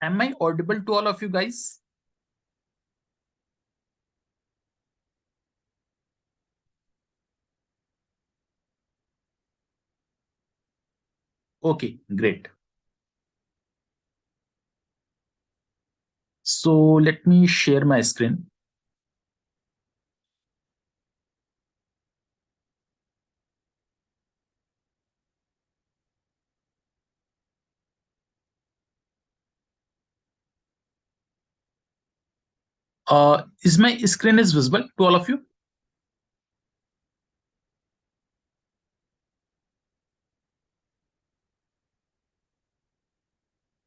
Am I audible to all of you guys? Okay, great. So let me share my screen. Is my screen is visible to all of you?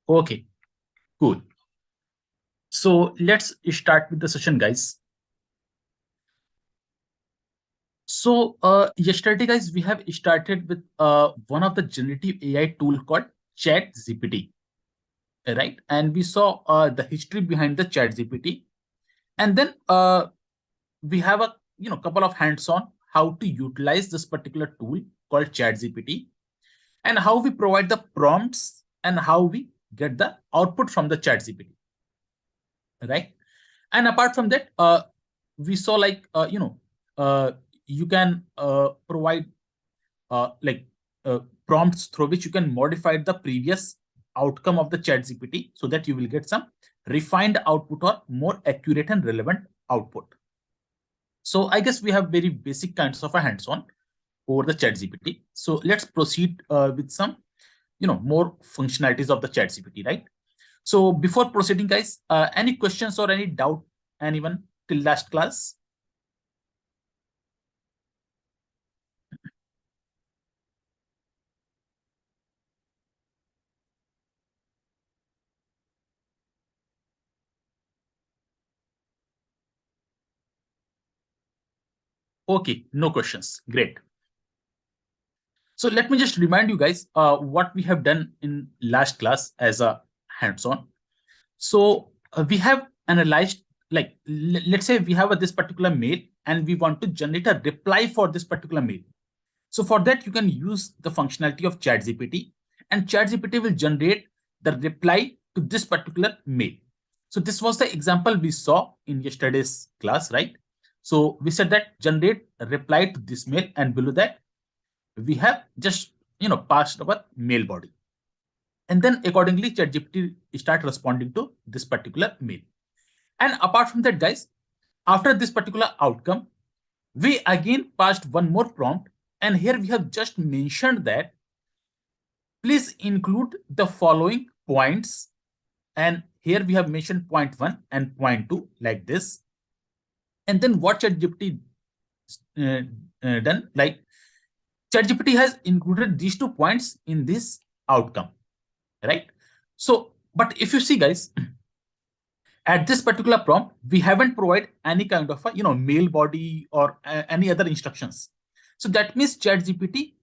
Okay, cool. So let's start with the session, guys. So yesterday, guys, we have started with one of the generative AI tool called ChatGPT, right? And we saw the history behind the ChatGPT, and then we have a couple of hands-on how to utilize this particular tool called ChatGPT, and how we provide the prompts and how we get the output from the ChatGPT, right? And apart from that, we saw like you can provide like prompts through which you can modify the previous outcome of the ChatGPT so that you will get some refined output or more accurate and relevant output. So I guess we have very basic kinds of a hands-on over the ChatGPT. So let's proceed with some more functionalities of the ChatGPT, right? So before proceeding, guys, any questions or any doubt, anyone till last class? Okay, no questions. Great. So let me just remind you guys what we have done in last class as a hands-on. So we have analyzed, like, let's say we have this particular mail and we want to generate a reply for this particular mail. So for that, you can use the functionality of ChatGPT, and ChatGPT will generate the reply to this particular mail. So this was the example we saw in yesterday's class, right? So we said that generate a reply to this mail, and below that, we have just passed our mail body. And then accordingly, ChatGPT start responding to this particular mail. And apart from that, guys, after this particular outcome, we again passed one more prompt. And here we have just mentioned that please include the following points. And here we have mentioned point 1 and point 2 like this. And then what ChatGPT uh, done, like ChatGPT has included these 2 points in this outcome, right? So, but if you see, guys, at this particular prompt, we haven't provided any kind of a mail body or any other instructions. So that means ChatGPT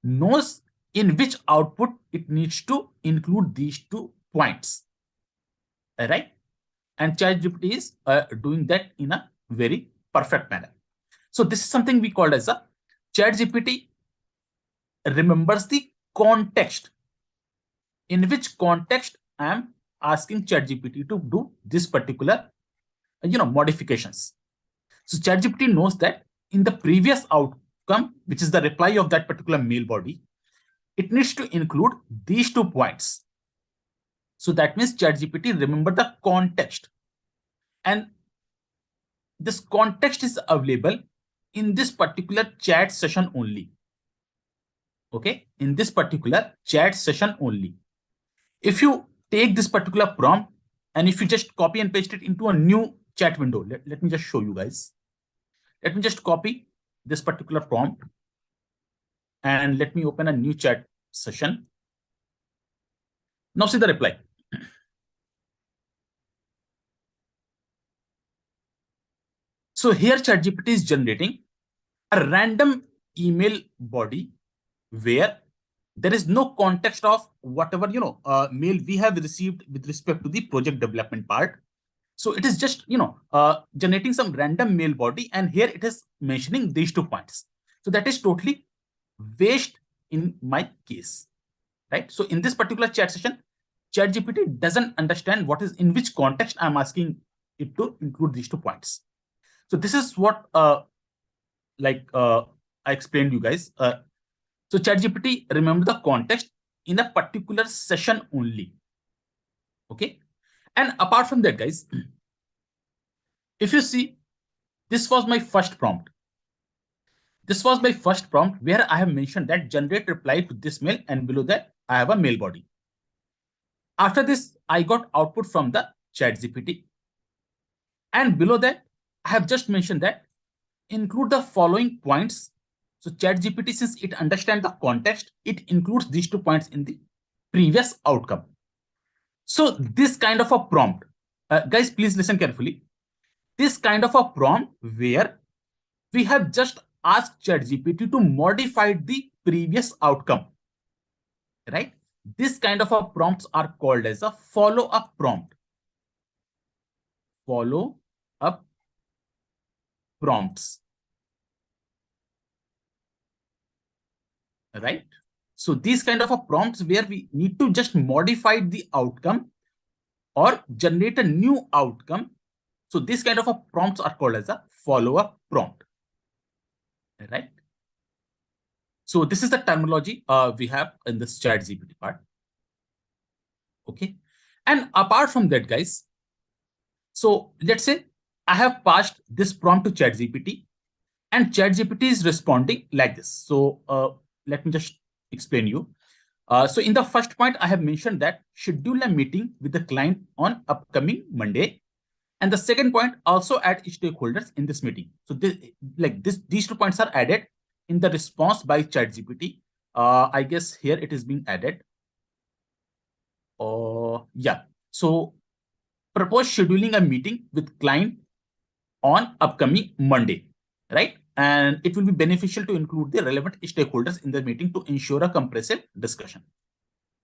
knows in which output it needs to include these 2 points, right? And ChatGPT is doing that in a very perfect manner. So this is something we called as a ChatGPT remembers the context, in which context I am asking ChatGPT to do this particular modifications. So ChatGPT knows that in the previous outcome, which is the reply of that particular mail body, it needs to include these 2 points. So that means ChatGPT remember the context, and this context is available in this particular chat session only. Okay, in this particular chat session only. If you take this particular prompt and if you just copy and paste it into a new chat window, let me just show you guys. Let me just copy this particular prompt and let me open a new chat session. Now see the reply. So here ChatGPT is generating a random email body where there is no context of whatever mail we have received with respect to the project development part. So it is just generating some random mail body, and here it is mentioning these 2 points. So that is totally waste in my case, right? So in this particular chat session, ChatGPT doesn't understand what is in which context I'm asking it to include these 2 points. So this is what I explained you guys. So ChatGPT remember the context in a particular session only. Okay. And apart from that, guys, if you see, this was my first prompt. This was my first prompt where I have mentioned that generate reply to this mail, and below that I have a mail body. After this, I got output from the ChatGPT. And below that, I have just mentioned that include the following points. So ChatGPT, since it understands the context, it includes these 2 points in the previous outcome. So this kind of a prompt, guys, please listen carefully. This kind of a prompt where we have just asked ChatGPT to modify the previous outcome, right? This kind of a prompts are called as a follow-up prompt. Follow-up prompts, right? So these kind of a prompts where we need to just modify the outcome or generate a new outcome. So this kind of a prompts are called as a follow-up prompt, right? So this is the terminology we have in this ChatGPT part. Okay. And apart from that, guys, so let's say I have passed this prompt to ChatGPT and ChatGPT is responding like this. So let me just explain you. So in the first point, I have mentioned that schedule a meeting with the client on upcoming Monday. And the second point, also add stakeholders in this meeting. So these 2 points are added in the response by ChatGPT. I guess here it is being added. Yeah. So propose scheduling a meeting with client on upcoming Monday, right? And it will be beneficial to include the relevant stakeholders in the meeting to ensure a comprehensive discussion.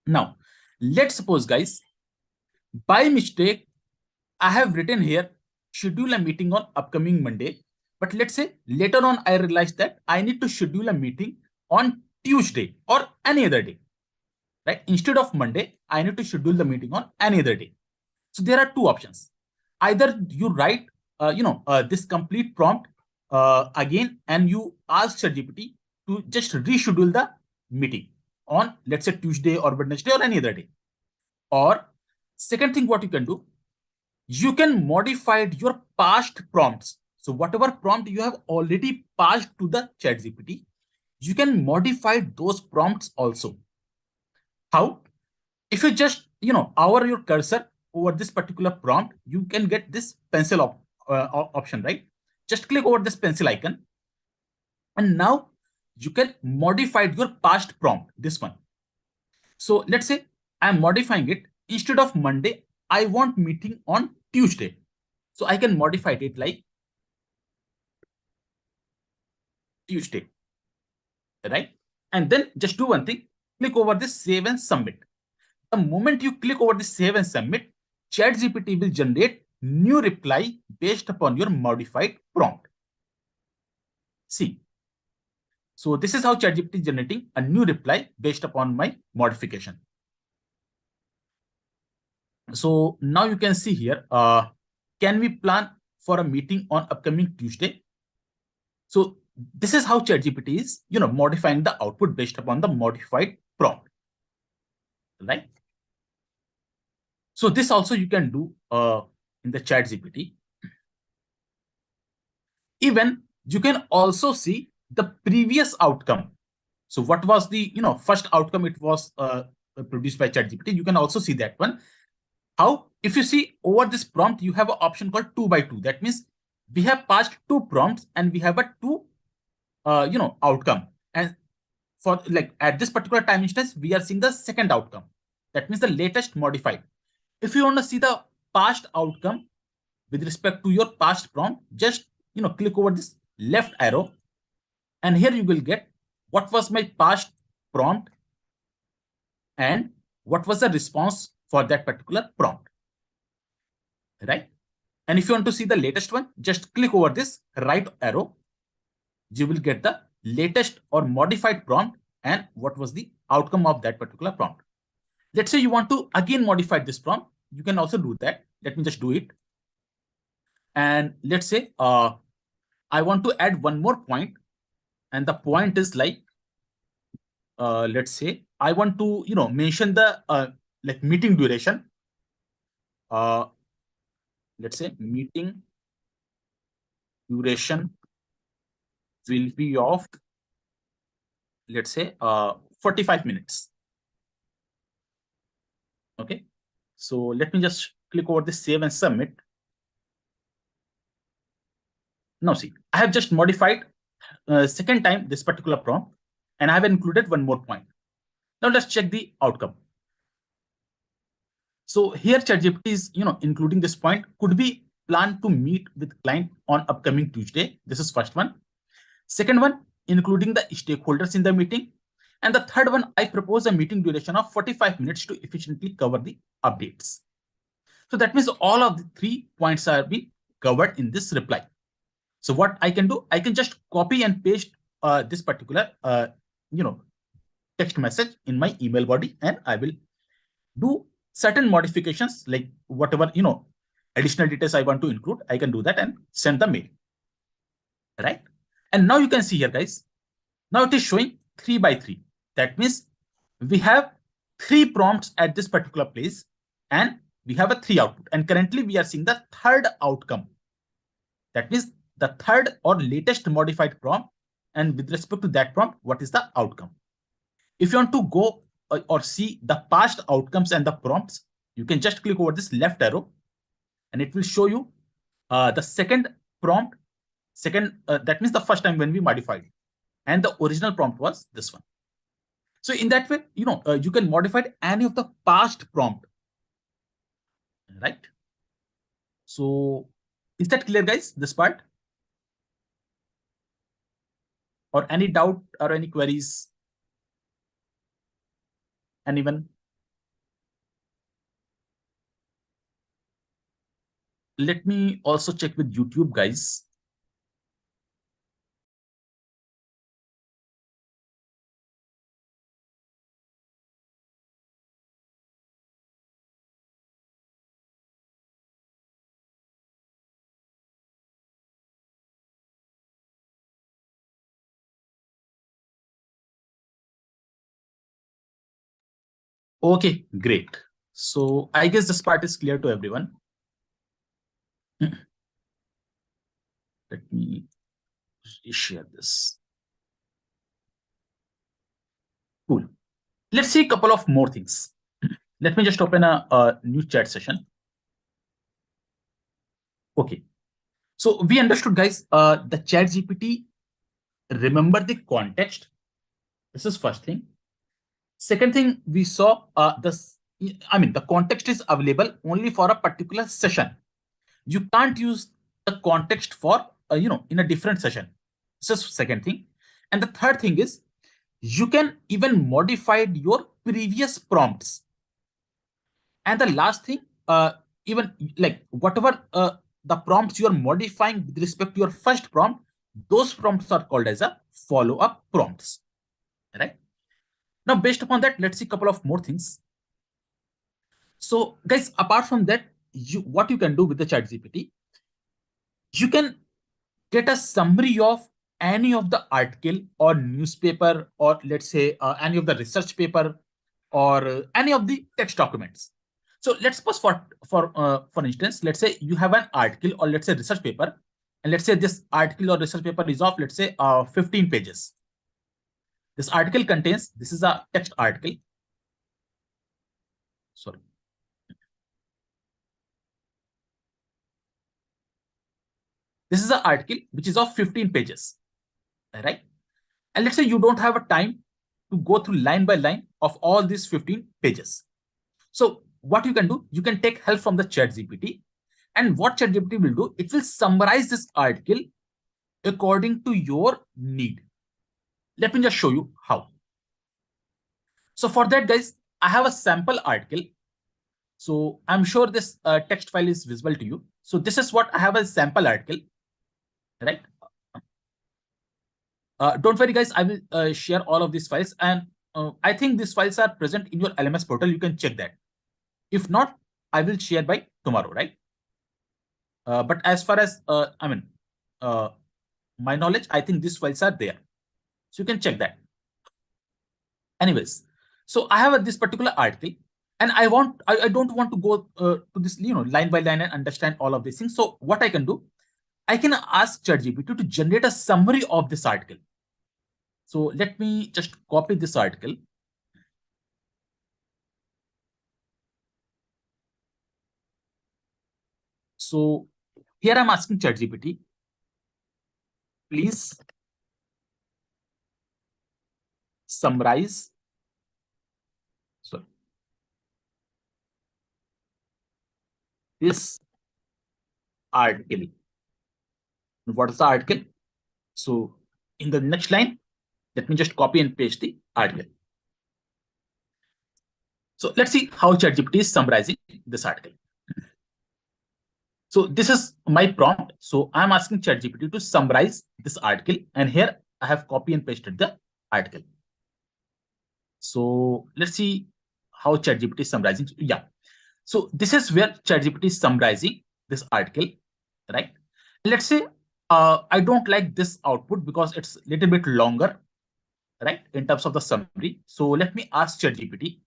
Now, let's suppose, guys, by mistake, I have written here, schedule a meeting on upcoming Monday. But let's say later on, I realized that I need to schedule a meeting on Tuesday or any other day, right? Instead of Monday, I need to schedule the meeting on any other day. So there are two options. Either you write, this complete prompt again, and you ask ChatGPT to just reschedule the meeting on, let's say, Tuesday or Wednesday or any other day. Or second thing, what you can do, you can modify your past prompts. So whatever prompt you have already passed to the ChatGPT, you can modify those prompts also. How? If you just, hover your cursor over this particular prompt, you can get this pencil option, right? Just click over this pencil icon. And now you can modify your past prompt, this one. So let's say I'm modifying it. Instead of Monday, I want meeting on Tuesday. So I can modify it like Tuesday, right? And then just do one thing, click over this save and submit. The moment you click over the save and submit, ChatGPT will generate new reply based upon your modified prompt. See, so this is how ChatGPT is generating a new reply based upon my modification. So now you can see here, can we plan for a meeting on upcoming Tuesday? So this is how ChatGPT is, modifying the output based upon the modified prompt, right? So this also you can do in the ChatGPT. Even you can also see the previous outcome. So what was the first outcome? It was produced by ChatGPT. You can also see that one. How? If you see over this prompt, you have an option called 2 by 2. That means we have passed 2 prompts and we have a 2 outcome. And for like at this particular time instance, we are seeing the second outcome. That means the latest modified. If you want to see the past outcome with respect to your past prompt, just click over this left arrow, and here you will get what was my past prompt and what was the response for that particular prompt, right? And if you want to see the latest one, just click over this right arrow. You will get the latest or modified prompt and what was the outcome of that particular prompt. Let's say you want to again modify this prompt. You can also do that. Let me just do it. And let's say I want to add one more point, and the point is like, let's say I want to mention the like meeting duration. Uh, let's say meeting duration will be of, let's say 45 minutes. Okay, so let me just click over the save and submit. Now see, I have just modified second time this particular prompt, and I have included one more point. Now let's check the outcome. So here ChatGPT is including this point. Could be planned to meet with client on upcoming Tuesday. This is first one. Second one, including the stakeholders in the meeting. And the third one, I propose a meeting duration of 45 minutes to efficiently cover the updates. So that means all of the 3 points are being covered in this reply. So what I can do, I can just copy and paste this particular text message in my email body, and I will do certain modifications, like whatever additional details I want to include. I can do that and send the mail, right? And now you can see here, guys, now it is showing 3 by 3. That means we have 3 prompts at this particular place, and we have a 3 output, and currently we are seeing the third outcome. That means the third or latest modified prompt, and with respect to that prompt, what is the outcome. If you want to go or see the past outcomes and the prompts, you can just click over this left arrow, and it will show you the second prompt. That means the first time when we modified, and the original prompt was this one. So in that way, you can modify any of the past prompt, right? So is that clear, guys, this part? Or any doubt or any queries? Anyone? Let me also check with YouTube, guys. Okay, great. So I guess this part is clear to everyone. Let me share this. Cool. Let's see a couple of more things. Let me just open a new chat session. Okay. So we understood, guys, the chat GPT remember the context. This is first thing. Second thing, we saw the context is available only for a particular session. You can't use the context for in a different session. This is second thing. And the third thing is you can even modify your previous prompts. And the last thing, even like whatever the prompts you are modifying with respect to your first prompt, those prompts are called as a follow-up prompts, right? Now, based upon that, let's see a couple of more things. So, guys, apart from that, what you can do with the ChatGPT, you can get a summary of any of the article or newspaper, or let's say any of the research paper, or any of the text documents. So let's suppose for instance, let's say you have an article or let's say research paper, and let's say this article or research paper is of, let's say 15 pages. This article contains, this is a text article. Sorry. This is an article which is of 15 pages, right? And let's say you don't have a time to go through line by line of all these 15 pages. So what you can do, you can take help from the ChatGPT, and what ChatGPT will do, it will summarize this article according to your need. Let me just show you how. So for that, guys, I have a sample article. So I'm sure this text file is visible to you. So this is what I have, a sample article, right? Don't worry, guys, I will share all of these files, and I think these files are present in your LMS portal. You can check that. If not, I will share by tomorrow, right? But as far as uh, my knowledge, I think these files are there, so you can check that. Anyways, so I have this particular article, and I don't want to go to this line by line and understand all of these things. So what I can do, I can ask ChatGPT to generate a summary of this article. So let me just copy this article. So here I'm asking ChatGPT, please summarize. So this article. What is the article? So in the next line, let me just copy and paste the article. So let's see how ChatGPT is summarizing this article. So this is my prompt. So I'm asking ChatGPT to summarize this article, and here I have copy and pasted the article. So let's see how ChatGPT is summarizing. Yeah. So this is where ChatGPT is summarizing this article, right? Let's say I don't like this output because it's a little bit longer, right, in terms of the summary. So let me ask ChatGPT,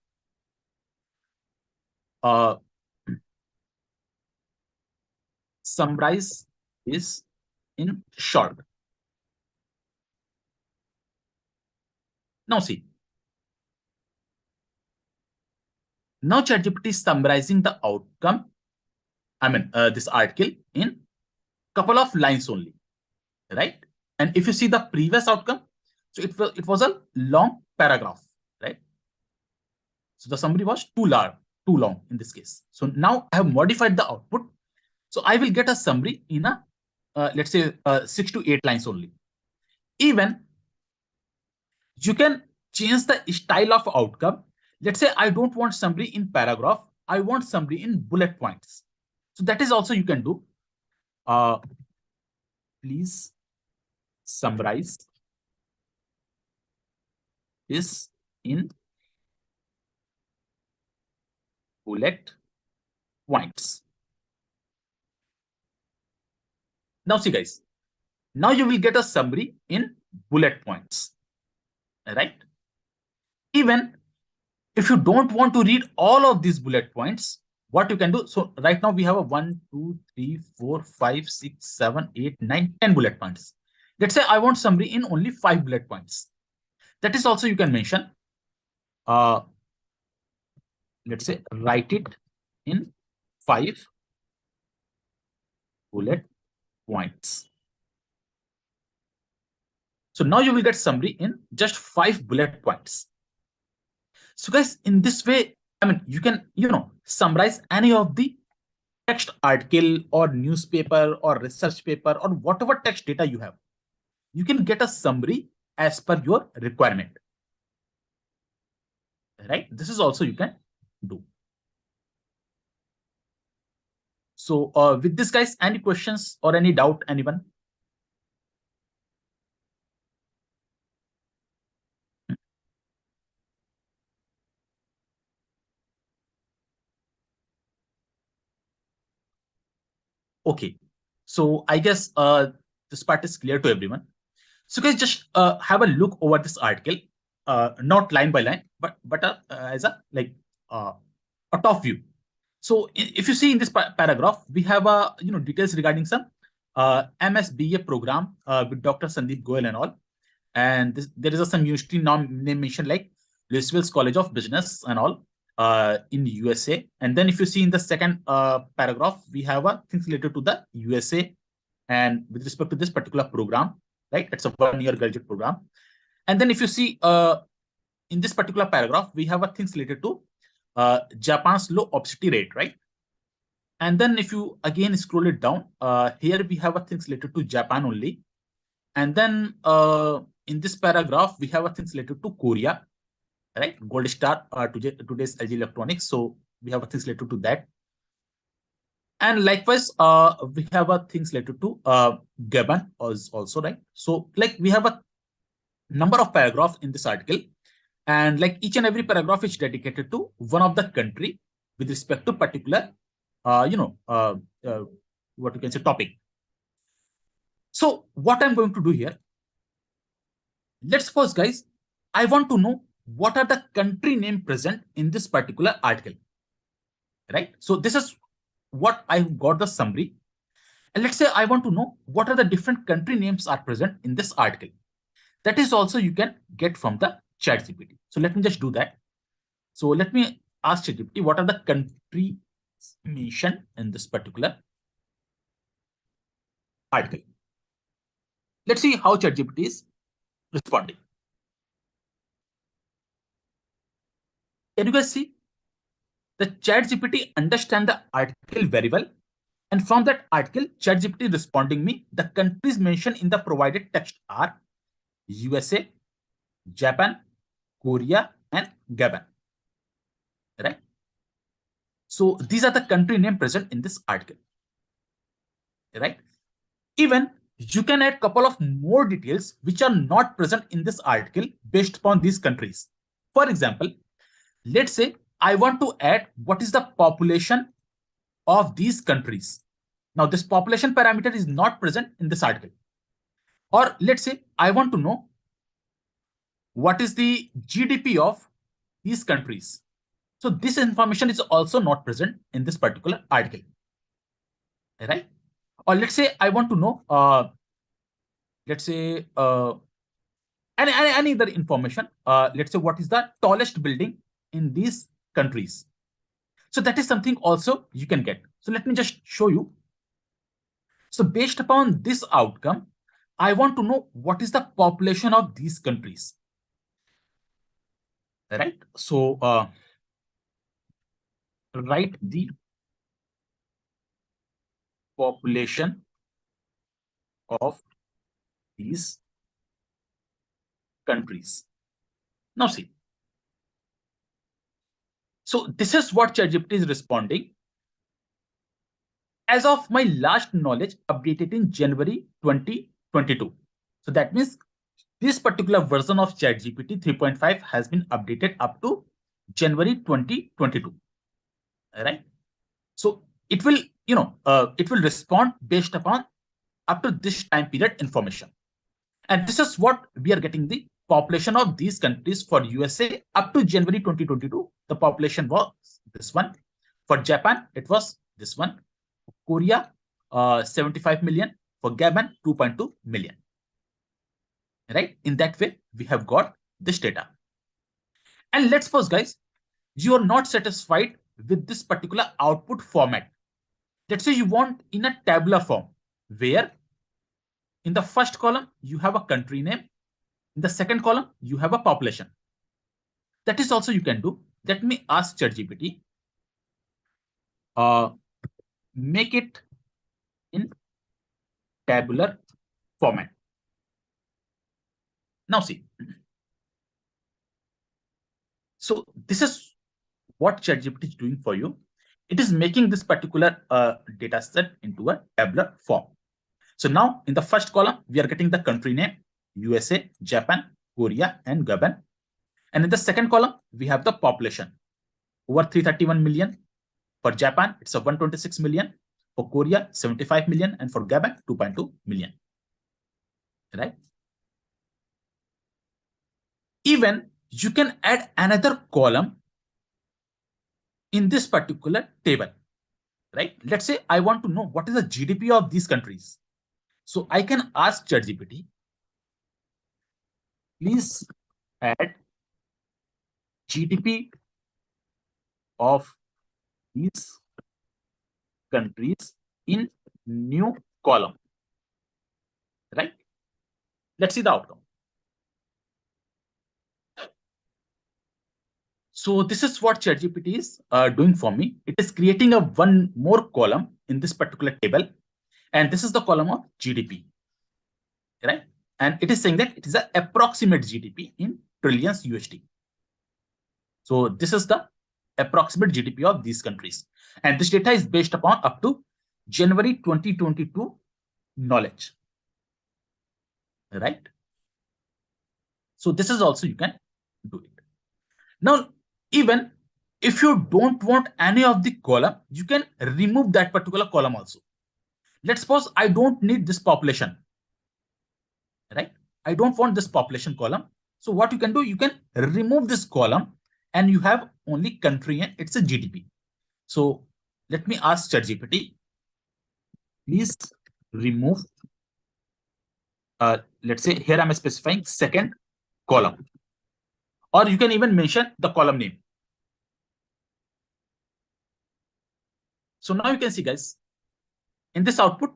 uh, summarize is in short. Now see, now ChatGPT is summarizing the outcome, this article in couple of lines only, right? And if you see the previous outcome, so it was a long paragraph, right? So the summary was too long in this case. So now I have modified the output. So I will get a summary in a let's say 6 to 8 lines only. Even you can change the style of outcome. Let's say I don't want summary in paragraph. I want summary in bullet points. So that is also you can do. Uh, please summarize this in bullet points. Now see guys, now you will get a summary in bullet points, right? Even if you don't want to read all of these bullet points, what you can do, so right now we have a 1, 2, 3, 4, 5, 6, 7, 8, 9, 10 bullet points. Let's say I want summary in only 5 bullet points. That is also you can mention. Uh, let's say write it in 5 bullet points. So now you will get summary in just 5 bullet points. So guys, in this way, you can, summarize any of the text article or newspaper or research paper or whatever text data you have. You can get a summary as per your requirement, right? This is also you can do. So with this guys, any questions or any doubt, anyone? Okay. So I guess this part is clear to everyone. So guys, just have a look over this article, not line by line, but as a like a top view. So if you see in this paragraph, we have details regarding some MSBA program with Dr. Sandeep Goyal and all, and there is some university name mentioned like Louisville College of Business and all in USA. And then if you see in the second paragraph, we have things related to the USA and with respect to this particular program, right? It's a 1-year graduate program. And then if you see in this particular paragraph, we have things related to Japan's low obesity rate, right? And then if you again scroll it down, here we have things related to Japan only. And then in this paragraph, we have things related to Korea, right? Gold star today's LG Electronics. So we have things related to that. And likewise, we have things related to Gabon also, right? So like we have a number of paragraphs in this article. And like each and every paragraph is dedicated to one of the country with respect to particular, uh, you know, uh, uh, what you can say topic. So what I'm going to do here, let's suppose guys, I want to know what are the country name present in this particular article, right? So this is what I got the summary. And let's say I want to know what are the different country names are present in this article. That is also you can get from the ChatGPT. So let me just do that. So let me ask ChatGPT what are the countries mentioned in this particular article. Let's see how ChatGPT is responding. Can you guys see? The ChatGPT understand the article very well. And from that article, ChatGPT responding me, the countries mentioned in the provided text are USA, Japan, Korea, and Gabon. Right? So these are the country name present in this article. Right? Even you can add couple of more details which are not present in this article based upon these countries. For example, let's say I want to add what is the population of these countries. Now, this population parameter is not present in this article. Or let's say I want to know what is the GDP of these countries. So this information is also not present in this particular article, right? Or let's say I want to know, let's say any other information. Let's say what is the tallest building in these countries. So that is something also you can get. So let me just show you. So based upon this outcome, I want to know what is the population of these countries, right? So write the population of these countries. Now see. So this is what ChatGPT is responding. As of my last knowledge, updated in January 2022. So that means this particular version of ChatGPT 3.5 has been updated up to January 2022. Right? So it will, it will respond based upon up to this time period information. And this is what we are getting the population of these countries. For USA up to January 2022, the population was this one. For Japan, it was this one. Korea, 75 million. For Gabon, 2.2 million. Right? In that way, we have got this data. And let's suppose, guys, you are not satisfied with this particular output format. Let's say you want in a tabular form, where in the first column, you have a country name. In the second column, you have a population. That is also you can do. Let me ask ChatGPT, make it in tabular format. Now see. So this is what ChatGPT is doing for you. It is making this particular data set into a tabular form. So now in the first column, we are getting the country name, USA, Japan, Korea, and Gabon. And in the second column, we have the population, over 331 million. For Japan, it's a 126 million. For Korea, 75 million. And for Gabon, 2.2 million. Right? Even you can add another column in this particular table. Right? Let's say I want to know what is the GDP of these countries. So I can ask ChatGPT, please add GDP of these countries in new column. Right? Let's see the outcome. So this is what ChatGPT is doing for me. It is creating a one more column in this particular table. And this is the column of GDP. Right? And it is saying that it is an approximate GDP in trillions USD. So this is the approximate GDP of these countries. And this data is based upon up to January 2022 knowledge. Right? So this is also you can do it. Now, even if you don't want any of the column, you can remove that particular column also. Let's suppose I don't need this population, right? I don't want this population column. So what you can do, you can remove this column and you have only country and it's a GDP. So let me ask ChatGPT, please remove, let's say here I'm specifying second column, or you can even mention the column name. So now you can see, guys, in this output,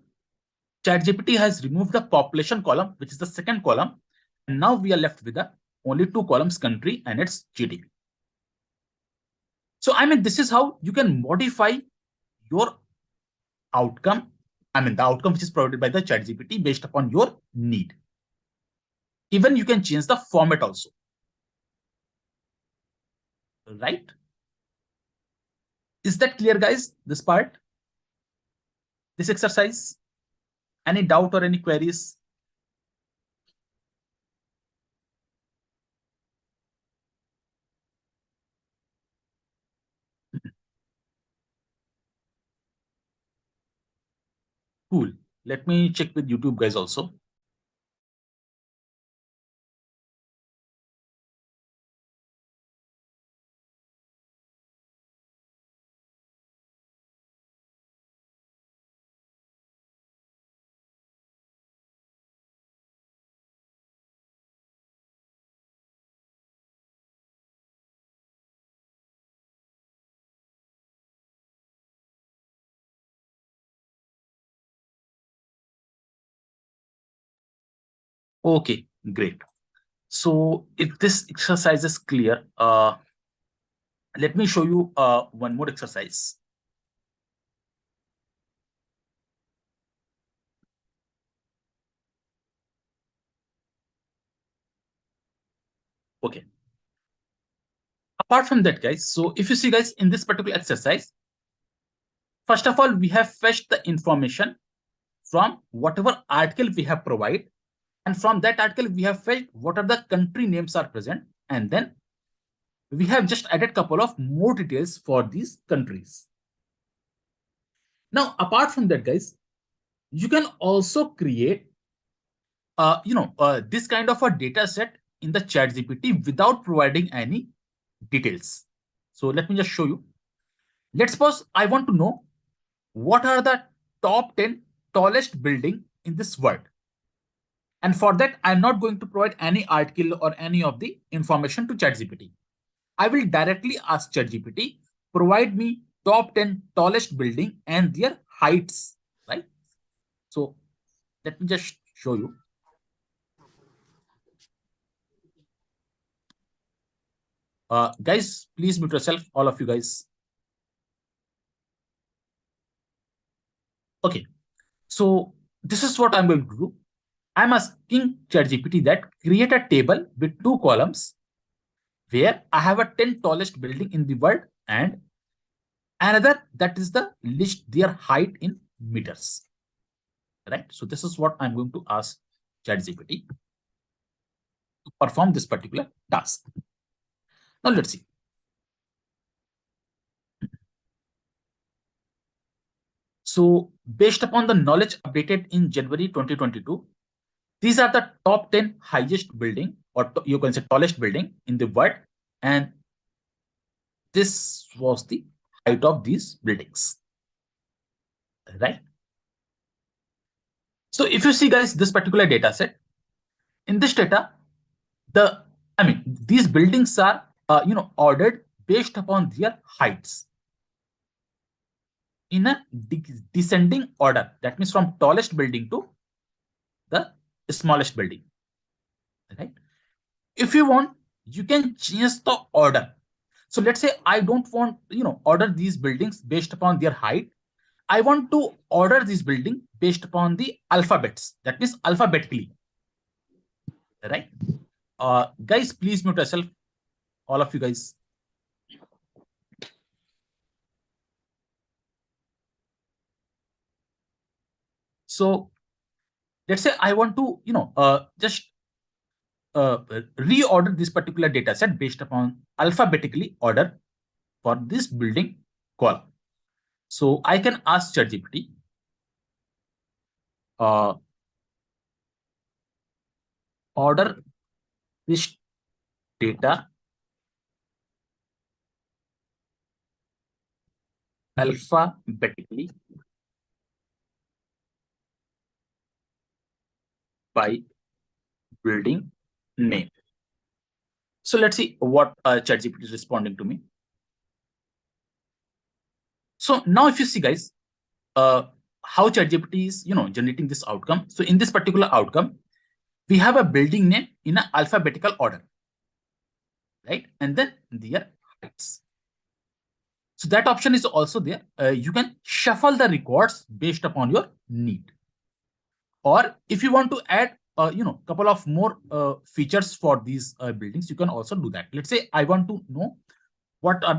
ChatGPT has removed the population column, which is the second column. And now we are left with the only two columns, country and its GDP. So, I mean, this is how you can modify your outcome. I mean, the outcome which is provided by the ChatGPT based upon your need. Even you can change the format also. Right? Is that clear, guys? This part? This exercise? Any doubt or any queries? Cool. Let me check with YouTube guys also. Okay, great. So if this exercise is clear, let me show you one more exercise. Okay. Apart from that, guys, so if you see, guys, in this particular exercise, first of all, we have fetched the information from whatever article we have provided. And from that article, we have fetched what are the country names are present. And then we have just added a couple of more details for these countries. Now, apart from that, guys, you can also create this kind of a data set in the chat GPT without providing any details. So let me just show you. Let's suppose I want to know what are the top 10 tallest building in this world. And for that, I'm not going to provide any article or any of the information to ChatGPT. I will directly ask ChatGPT, provide me top 10 tallest building and their heights, right? So let me just show you. Guys, please mute yourself, all of you guys. Okay, so this is what I'm going to do. I'm asking ChatGPT that create a table with two columns where I have a 10 tallest building in the world and another that is the list their height in meters. Right? So this is what I'm going to ask ChatGPT to perform this particular task. Now let's see. So based upon the knowledge updated in January 2022, these are the top 10 highest building, or you can say tallest building in the world. And this was the height of these buildings, right? So if you see, guys, this particular data set, in this data, these buildings are, ordered based upon their heights in a descending order. That means from tallest building to the smallest building, right? If you want, you can change the order. So let's say I don't want, order these buildings based upon their height. I want to order this building based upon the alphabets. That means alphabetically, right? Guys, please mute yourself, all of you guys. So let's say I want to, just reorder this particular data set based upon alphabetically order for this building column. So I can ask ChatGPT, order this data alphabetically by building name. So let's see what ChatGPT is responding to me. So now if you see, guys, how ChatGPT is generating this outcome. So in this particular outcome, we have a building name in an alphabetical order, right? And then their heights. So that option is also there. You can shuffle the records based upon your need. Or if you want to add couple of more features for these buildings, you can also do that. Let's say I want to know what are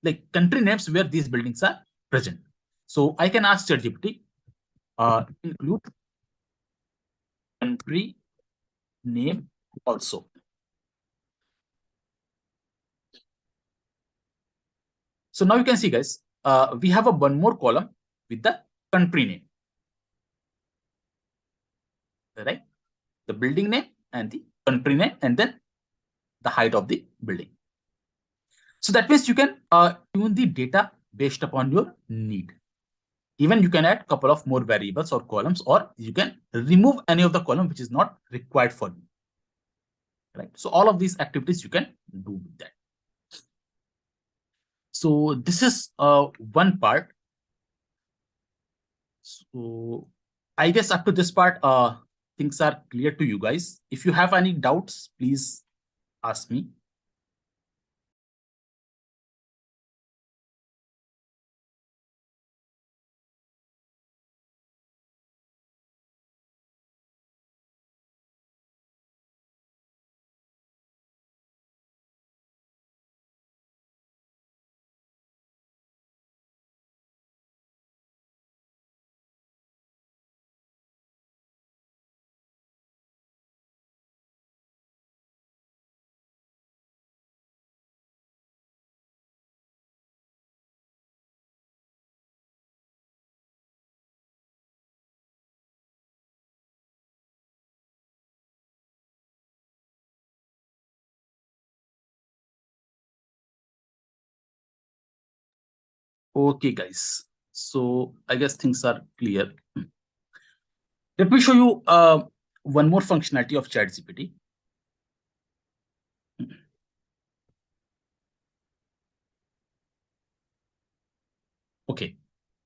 the country names where these buildings are present. So I can ask ChatGPT, include country name also. So now you can see, guys, we have a one more column with the country name, right? The building name and the country name, and then the height of the building. So that means you can tune the data based upon your need. Even you can add a couple of more variables or columns, or you can remove any of the column which is not required for you. Right. So all of these activities you can do with that. So this is one part. So I guess up to this part, things are clear to you guys. If you have any doubts, please ask me. Okay, guys. So I guess things are clear. Let me show you one more functionality of ChatGPT. Okay.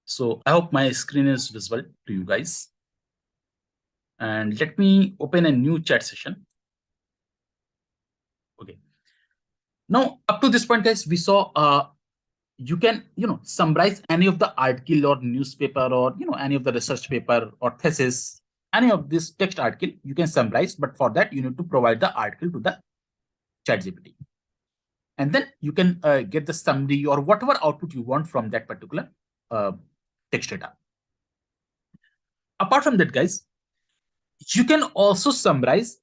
So I hope my screen is visible to you guys. And let me open a new chat session. Okay. Now, up to this point, guys, we saw you can summarize any of the article or newspaper, or any of the research paper or thesis, any of this text article you can summarize. But for that, you need to provide the article to the ChatGPT, and then you can get the summary or whatever output you want from that particular text data. Apart from that, guys, you can also summarize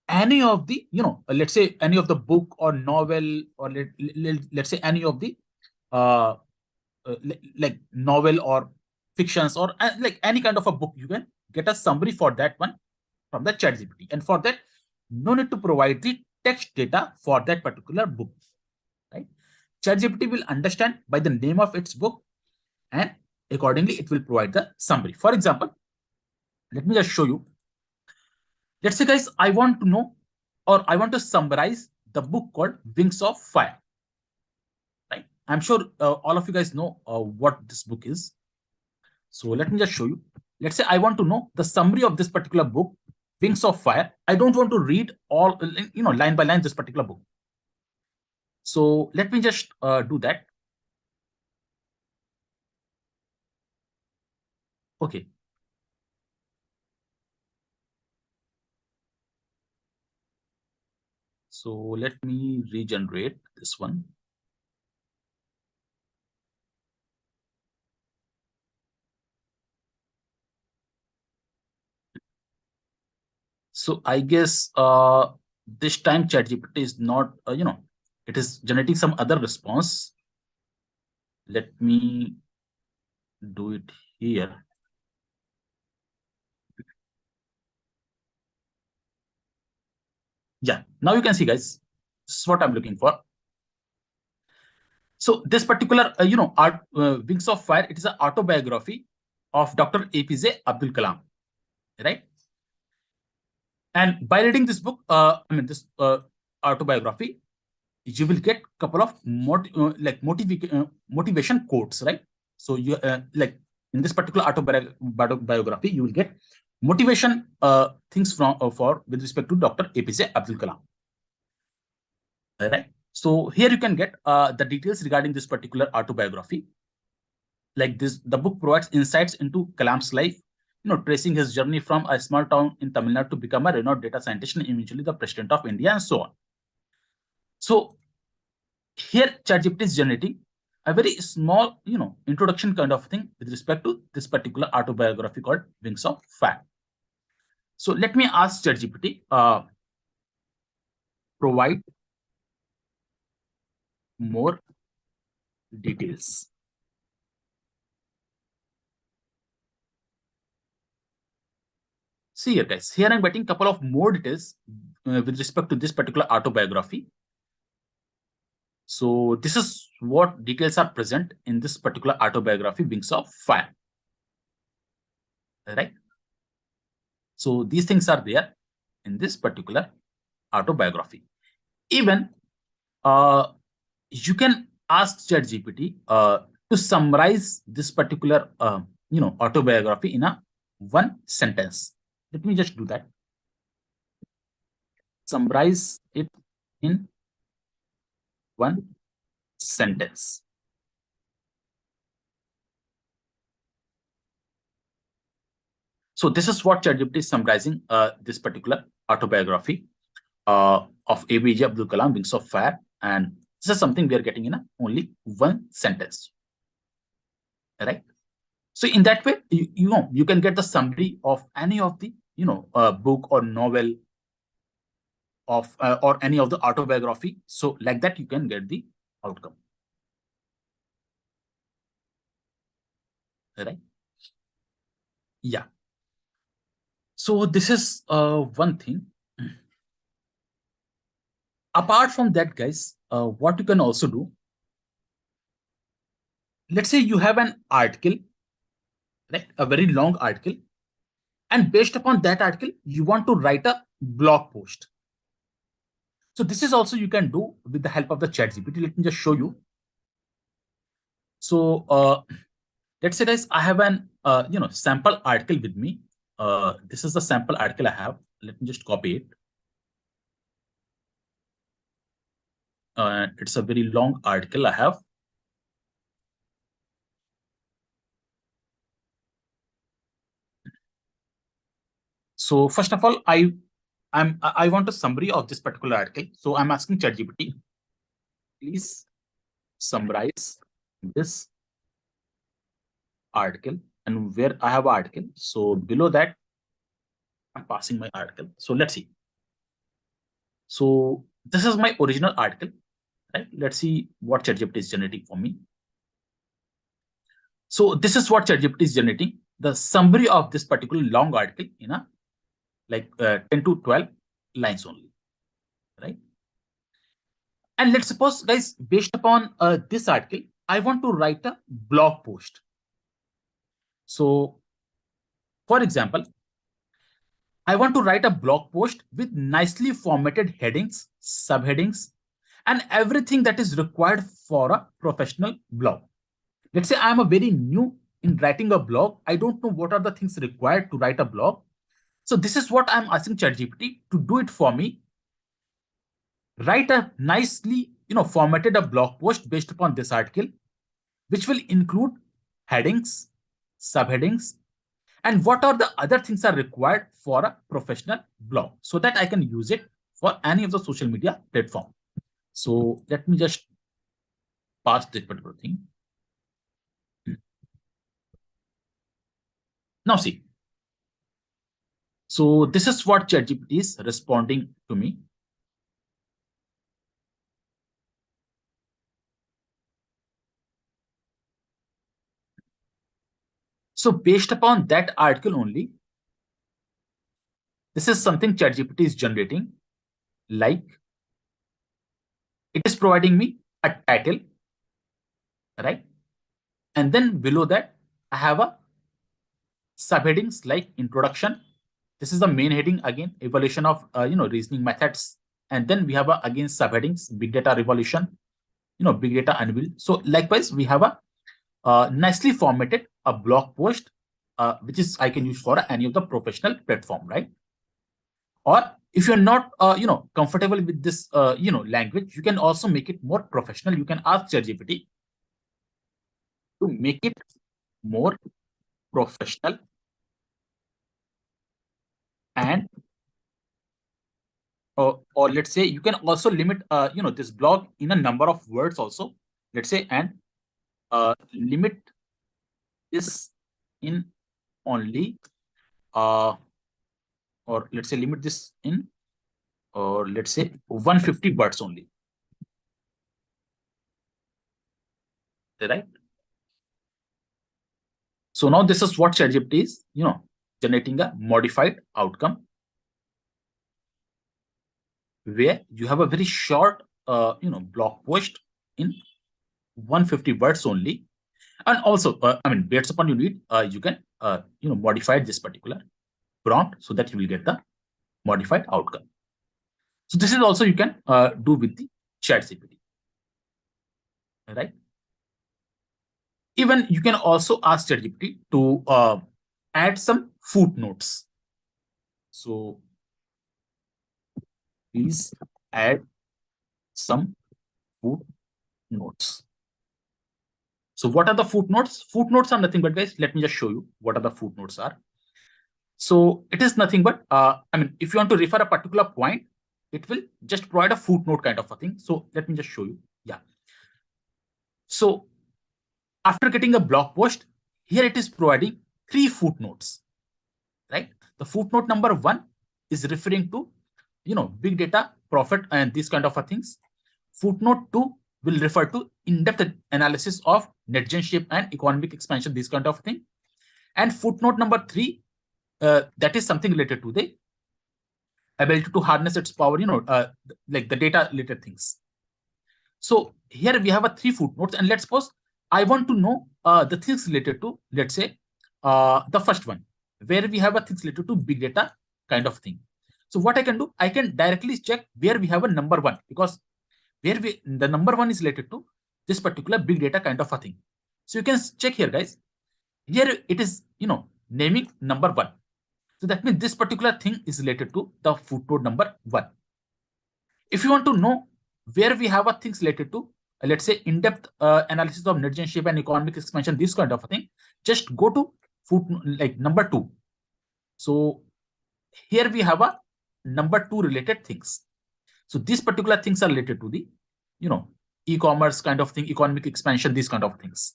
any of the let's say any of the book or novel, or let's say any of the uh, like novel or fictions, or like any kind of a book. You can get a summary for that one from the ChatGPT, and for that, no need to provide the text data for that particular book, right? ChatGPT will understand by the name of its book, and accordingly it will provide the summary. For example, let me just show you. Let's say, guys, I want to know, or I want to summarize the book called Wings of Fire, right? I'm sure all of you guys know what this book is. So let me just show you. Let's say I want to know the summary of this particular book, Wings of Fire. I don't want to read all, line by line this particular book. So let me just do that. Okay. So let me regenerate this one. So I guess this time ChatGPT is not, it is generating some other response. Let me do it here. Yeah, now you can see, guys, this is what I'm looking for. So this particular, Wings of Fire, it is an autobiography of Dr. APJ Abdul Kalam, right? And by reading this book, this autobiography, you will get couple of motivation quotes, right? So you like in this particular autobiography, you will get motivation things from for with respect to Dr. APJ Abdul Kalam, right? So here you can get the details regarding this particular autobiography. Like this, the book provides insights into Kalam's life, tracing his journey from a small town in Tamil Nadu to become a renowned data scientist and eventually the president of India and so on. So here ChatGPT is generating a very small, introduction kind of thing with respect to this particular autobiography called Wings of Fire. So let me ask ChatGPT, provide more details. See here, guys. Here I'm getting a couple of more details with respect to this particular autobiography. So this is what details are present in this particular autobiography, Wings of Fire. Right? So these things are there in this particular autobiography. Even you can ask ChatGPT to summarize this particular autobiography in a one sentence. Let me just do that. Summarize it in one sentence. So this is what ChatGPT is summarizing this particular autobiography of APJ Abdul Kalam, Wings of Fire, and this is something we are getting in only one sentence, right? So in that way, you can get the summary of any of the book or novel of or any of the autobiography. So like that, you can get the outcome, right? Yeah. So this is one thing. Apart from that, guys, what you can also do, let's say you have an article, right? A very long article. And based upon that article, you want to write a blog post. So this is also you can do with the help of the ChatGPT. Let me just show you. So let's say, guys, I have an sample article with me. This is the sample article I have. Let me just copy it. It's a very long article I have. So first of all, I want a summary of this particular article. So I'm asking ChatGPT, please summarize this article, and where I have an article. So below that, I'm passing my article. So let's see. So this is my original article, right? Let's see what ChatGPT is generating for me. So this is what ChatGPT is generating, the summary of this particular long article in a 10 to 12 lines only, right? And let's suppose, guys, based upon this article, I want to write a blog post. So for example, I want to write a blog post with nicely formatted headings, subheadings, and everything that is required for a professional blog. Let's say I am a very new in writing a blog. I don't know what are the things required to write a blog. So this is what I'm asking ChatGPT to do it for me. Write a nicely, formatted a blog post based upon this article, which will include headings, subheadings, and what are the other things are required for a professional blog so that I can use it for any of the social media platform. So let me just pass this particular thing. Now see, So this is what ChatGPT is responding to me. So based upon that article only, this is something ChatGPT is generating. Like it is providing me a title, right? And then below that, I have a subheadings like introduction. This is the main heading again, evaluation of reasoning methods. And then we have again subheadings, big data revolution, big data unveil. So likewise, we have a nicely formatted a blog post, which is I can use for any of the professional platform, right? Or if you're not comfortable with this language, you can also make it more professional. You can ask ChatGPT to make it more professional, and or let's say you can also limit this blog in a number of words also, let's say, and limit this in only or let's say limit this in, or let's say 150 words only, right? So now this is what ChatGPT is generating a modified outcome where you have a very short blog post in 150 words only. And also I mean, based upon your need, you can modify this particular prompt so that you will get the modified outcome. So this is also you can do with the ChatGPT, right? Even you can also ask ChatGPT to add some footnotes. So please add some footnotes. So what are the footnotes? Footnotes are nothing but, guys, let me just show you what are the footnotes are. So it is nothing but, I mean, if you want to refer a particular point, it will just provide a footnote kind of a thing. So let me just show you. Yeah. So after getting a blog post, here it is providing 3 footnotes, right? The footnote number 1 is referring to, big data, profit, and these kind of a things. Footnote 2 will refer to in-depth analysis of net gen shape and economic expansion, this kind of thing. And footnote number 3, that is something related to the ability to harness its power, like the data related things. So here we have a 3 footnotes, and let's suppose I want to know the things related to, let's say, the first one, where we have a things related to big data kind of thing. So what I can do, I can directly check where we have a number 1, because where the number 1 is related to this particular big data kind of a thing. So you can check here, guys. Here it is, naming number 1. So that means this particular thing is related to the footnote number 1. If you want to know where we have a things related to, let's say, in-depth analysis of net gen shape and economic expansion, this kind of a thing, just go to footnote like number 2. So here we have a number 2 related things. So these particular things are related to the, e-commerce kind of thing, economic expansion, these kind of things.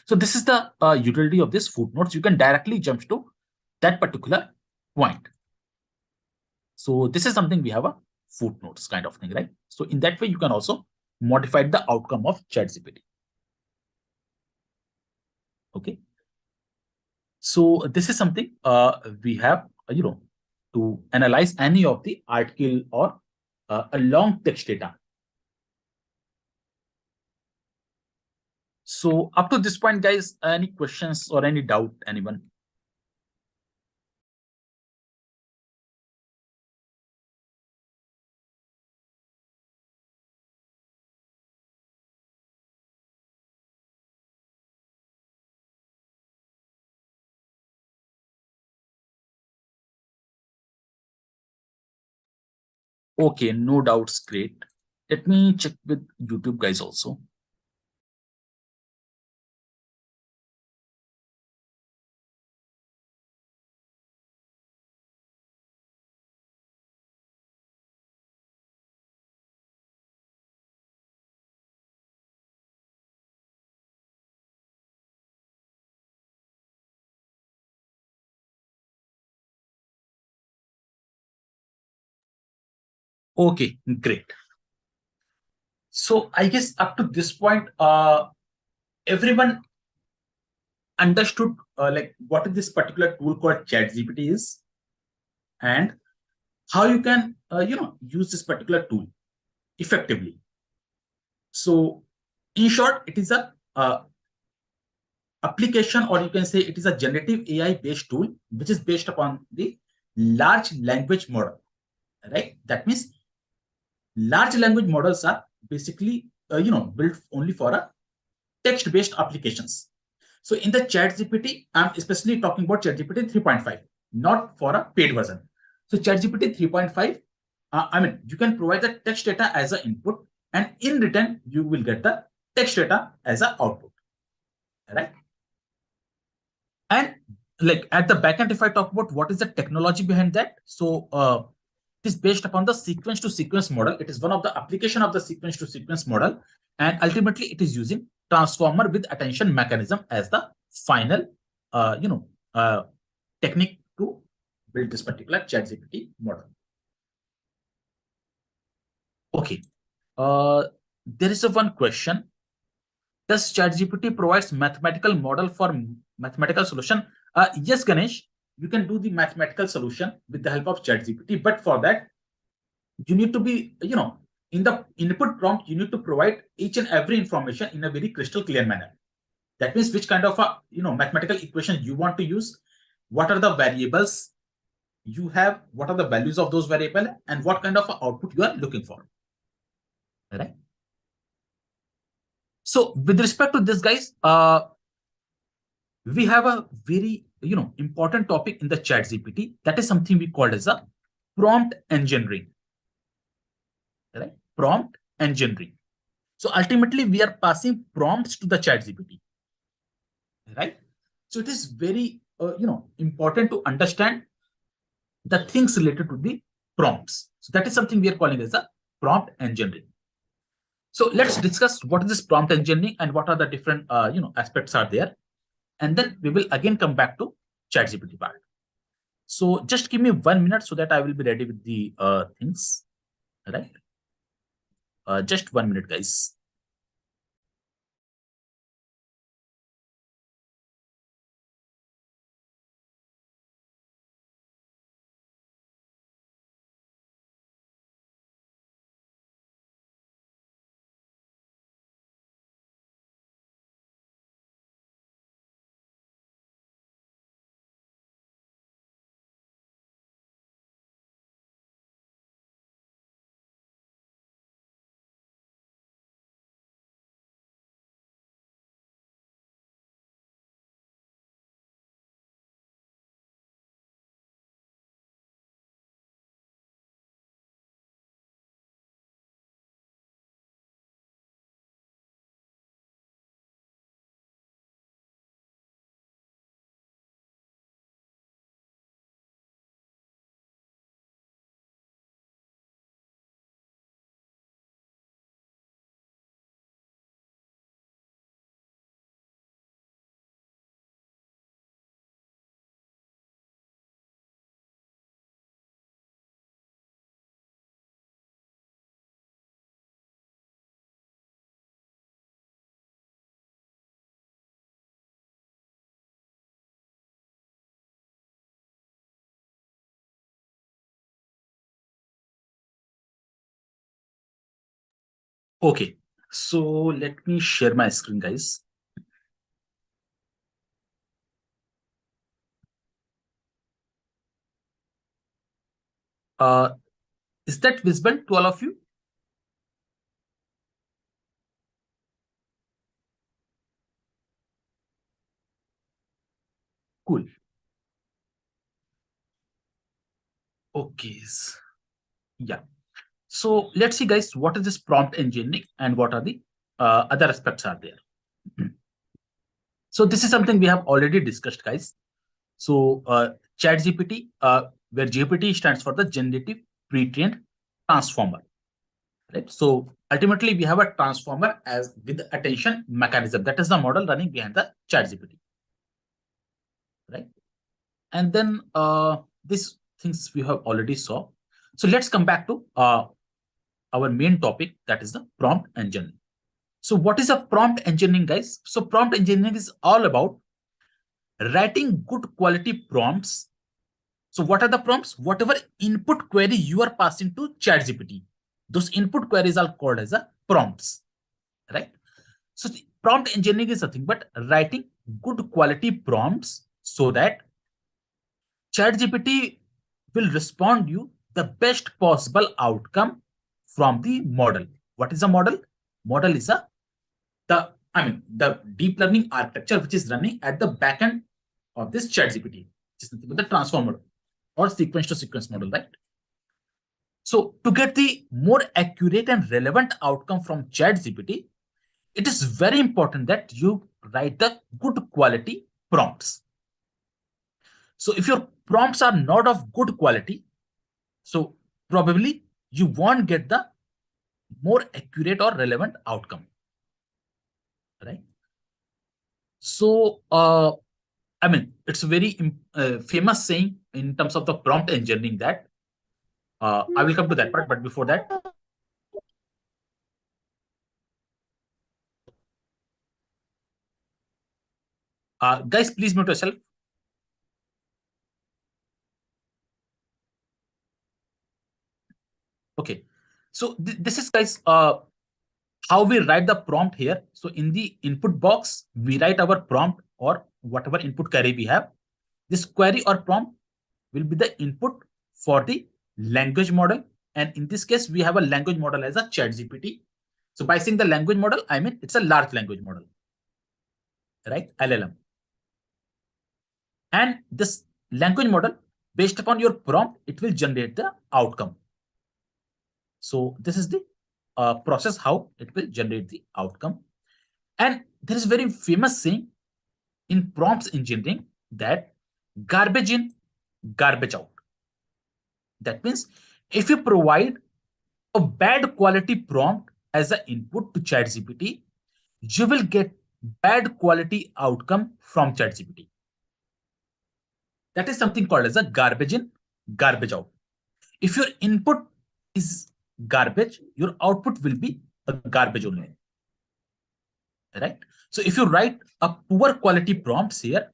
So this is the utility of this footnotes. You can directly jump to that particular point. So this is something we have a footnotes kind of thing, right? So in that way, you can also modify the outcome of ChatGPT. Okay. So this is something we have, to analyze any of the article or a long text data. So up to this point, guys, any questions or any doubt, anyone? Okay, no doubts. Great. Let me check with YouTube guys also. Okay, great. So I guess up to this point, everyone understood like what is this particular tool called ChatGPT is, and how you can use this particular tool effectively. So in short, it is a application, or you can say it is a generative AI based tool which is based upon the large language model, right? That means large language models are basically built only for a text based applications. So in the ChatGPT, I'm especially talking about ChatGPT 3.5, not for a paid version. So ChatGPT 3.5, I mean, you can provide the text data as an input, and in return, you will get the text data as an output, right? And like at the backend, if I talk about what is the technology behind that, so it is based upon the sequence to sequence model. It is one of the application of the sequence to sequence model, and ultimately it is using transformer with attention mechanism as the final, uh, you know, uh, technique to build this particular ChatGPT model. Okay, uh, there is a one question: does ChatGPT provides mathematical model for mathematical solution? Yes, Ganesh, you can do the mathematical solution with the help of ChatGPT, but for that you need to be, in the input prompt, you need to provide each and every information in a very crystal clear manner. That means which kind of a mathematical equation you want to use, what are the variables you have, what are the values of those variable, and what kind of output you are looking for. Right. So with respect to this, guys, we have a very important topic in the chat GPT, that is something we called as a prompt engineering, right? Prompt engineering. So ultimately we are passing prompts to the chat GPT, right? So it is very important to understand the things related to the prompts. So that is something we are calling as a prompt engineering. So let's discuss what is this prompt engineering and what are the different aspects are there, and then we will again come back to chat GPT part. So just give me 1 minute so that I will be ready with the things. Right? Just 1 minute, guys. Okay. So let me share my screen, guys. Uh, is that visible to all of you? Cool. Okay. Yeah. So let's see, guys, what is this prompt engineering and what are the other aspects are there. So this is something we have already discussed, guys. So chat GPT, where GPT stands for the generative pre-trained transformer, right? So ultimately we have a transformer as with attention mechanism. That is the model running behind the chat GPT, right? And then these things we have already saw. So let's come back to our main topic, that is the prompt engineering. So what is a prompt engineering, guys? So prompt engineering is all about writing good quality prompts. So what are the prompts? Whatever input query you are passing to ChatGPT, those input queries are called as a prompts, right? So the prompt engineering is nothing but writing good quality prompts so that ChatGPT will respond you the best possible outcome from the model. What is a model? Model is the deep learning architecture which is running at the backend of this ChatGPT, which is nothing but the transformer or sequence to sequence model, right? So to get the more accurate and relevant outcome from ChatGPT, it is very important that you write the good quality prompts. So if your prompts are not of good quality, so probably you won't get the more accurate or relevant outcome, right? So it's a very famous saying in terms of the prompt engineering that I will come to that part, but before that, guys, please mute yourself. Okay, so this is, guys, how we write the prompt here. So in the input box, we write our prompt or whatever input query we have. This query or prompt will be the input for the language model. And in this case, we have a language model as a ChatGPT. So by saying the language model, I mean it's a large language model, right? LLM. And this language model, based upon your prompt, it will generate the outcome. So this is the process how it will generate the outcome. And there is very famous saying in prompts engineering that garbage in, garbage out. That means if you provide a bad quality prompt as an input to ChatGPT, you will get bad quality outcome from ChatGPT. That is something called as a garbage in, garbage out. If your input is garbage, your output will be a garbage only, right? So if you write a poor quality prompts here,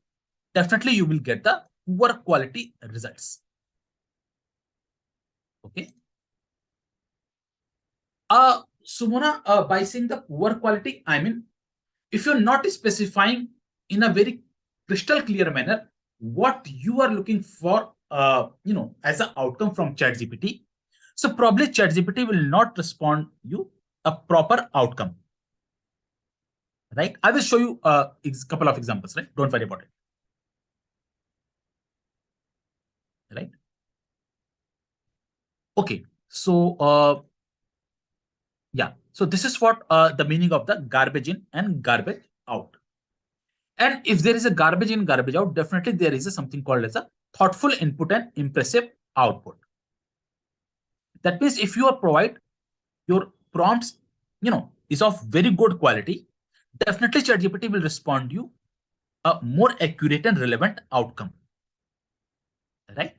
definitely you will get the poor quality results. Okay. Sumona, by saying the poor quality, I mean, if you're not specifying in a very crystal clear manner what you are looking for, as an outcome from ChatGPT, so probably ChatGPT will not respond you a proper outcome, right? I will show you a couple of examples, right? Don't worry about it, right? Okay, so yeah, so this is what the meaning of the garbage in and garbage out. And if there is a garbage in, garbage out, definitely there is something called as a thoughtful input and impressive output. That means if you are provide your prompts, is of very good quality, definitely ChatGPT will respond you a more accurate and relevant outcome, right?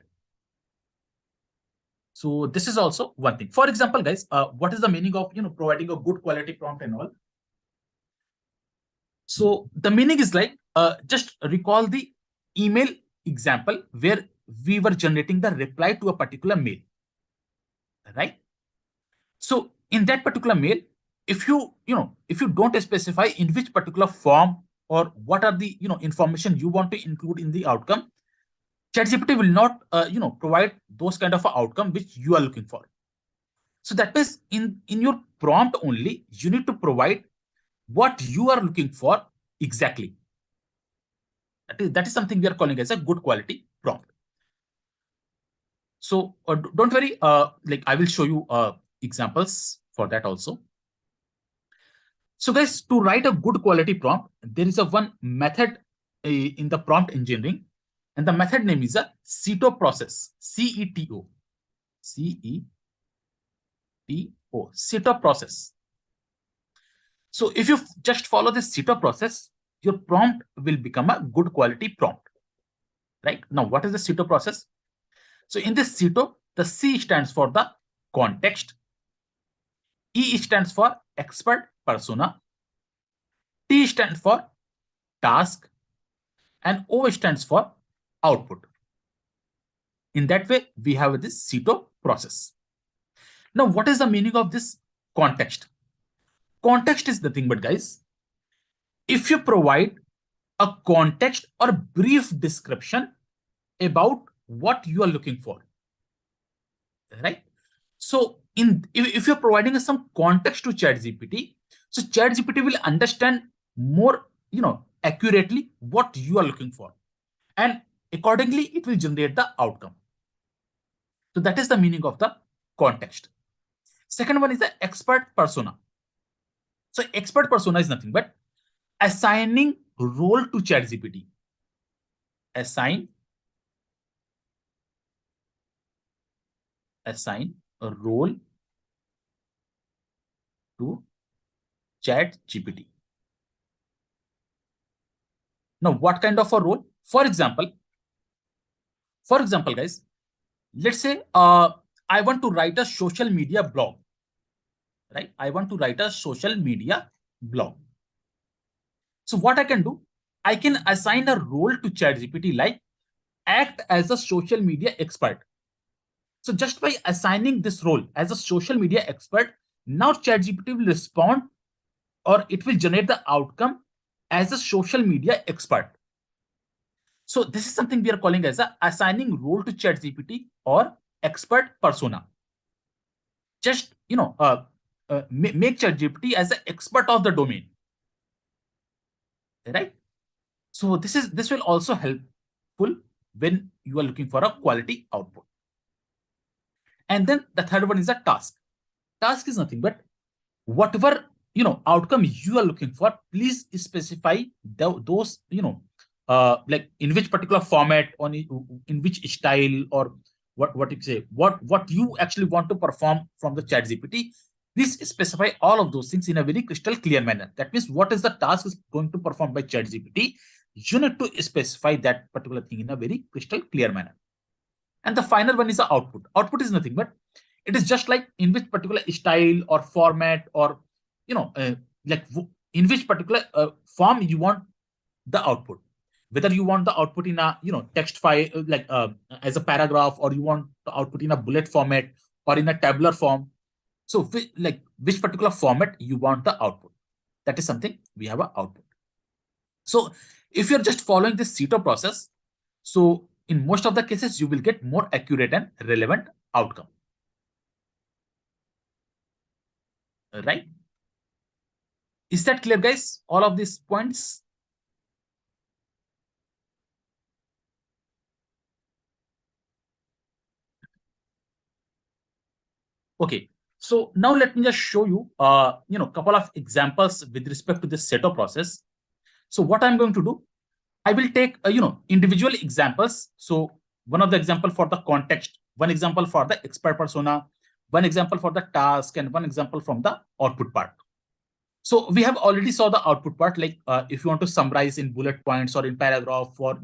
So this is also one thing. For example, guys, what is the meaning of providing a good quality prompt and all? So the meaning is like, just recall the email example where we were generating the reply to a particular mail, right? So in that particular mail, if you don't specify in which particular form or what are the information you want to include in the outcome, ChatGPT will not provide those kind of outcome which you are looking for. So that means in your prompt only you need to provide what you are looking for exactly. That is something we are calling as a good quality prompt. So don't worry, like I will show you examples for that also. So guys, to write a good quality prompt, there is a one method in the prompt engineering, and the method name is a CETO process. CETO. CETO. CETO process. So if you just follow this CETO process, your prompt will become a good quality prompt. Right? Now, what is the CETO process? So in this CETO, the C stands for the context. E stands for expert persona, T stands for task, and O stands for output. In that way, we have this CETO process. Now, what is the meaning of this context? Context is nothing but, guys, if you provide a context or brief description about what you are looking for, right? So, if you're providing some context to ChatGPT, so ChatGPT will understand more, accurately what you are looking for, and accordingly, it will generate the outcome. So that is the meaning of the context. Second one is the expert persona. So expert persona is nothing but assigning role to ChatGPT. Assign a role to ChatGPT. Now, what kind of a role? For example, guys, let's say I want to write a social media blog, right? I want to write a social media blog. So what I can do, I can assign a role to ChatGPT like act as a social media expert. So just by assigning this role as a social media expert, now ChatGPT will respond or it will generate the outcome as a social media expert. So this is something we are calling as a assigning role to ChatGPT or expert persona. Just make ChatGPT as an expert of the domain, right? So this will also helpful when you are looking for a quality output. And then the third one is a task. Task is nothing but whatever outcome you are looking for, please specify those like in which particular format, on in which style, or what you say, what you actually want to perform from the chat gpt. Please specify all of those things in a very crystal clear manner. That means what is the task is going to perform by chat gpt, you need to specify that particular thing in a very crystal clear manner. And the final one is the output. Output is nothing but it is just like in which particular style or format, or you know uh, like in which particular form you want the output. Whether you want the output in a text file, like as a paragraph, or you want the output in a bullet format or in a tabular form. So like which particular format you want the output, that is something we have a output. So if you're just following this CETO process, so in most of the cases, you will get more accurate and relevant outcome. Right? Is that clear, guys? All of these points? Okay. So now let me just show you, couple of examples with respect to this setup process. So what I'm going to do, I will take, individual examples. So one of the example for the context, one example for the expert persona, one example for the task, and one example from the output part. So we have already saw the output part, like if you want to summarize in bullet points or in paragraph, or if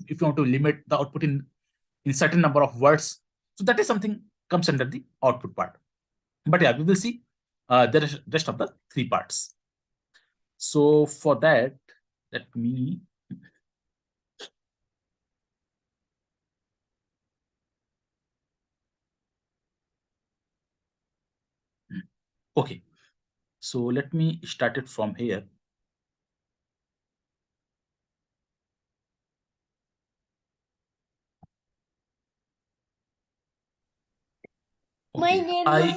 you want to limit the output in certain number of words. So that is something comes under the output part. But yeah, we will see the rest of the three parts. So for that, let me okay. So let me start it from here. Okay.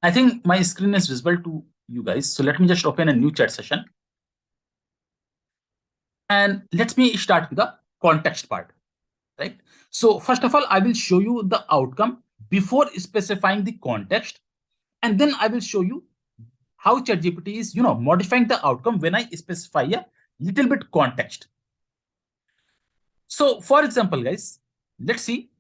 I think my screen is visible to you guys. So let me just open a new chat session. And let me start with the context part, right? So first of all, I will show you the outcome before specifying the context. And then I will show you how ChatGPT is, modifying the outcome when I specify a little bit context. So for example, guys, let's see.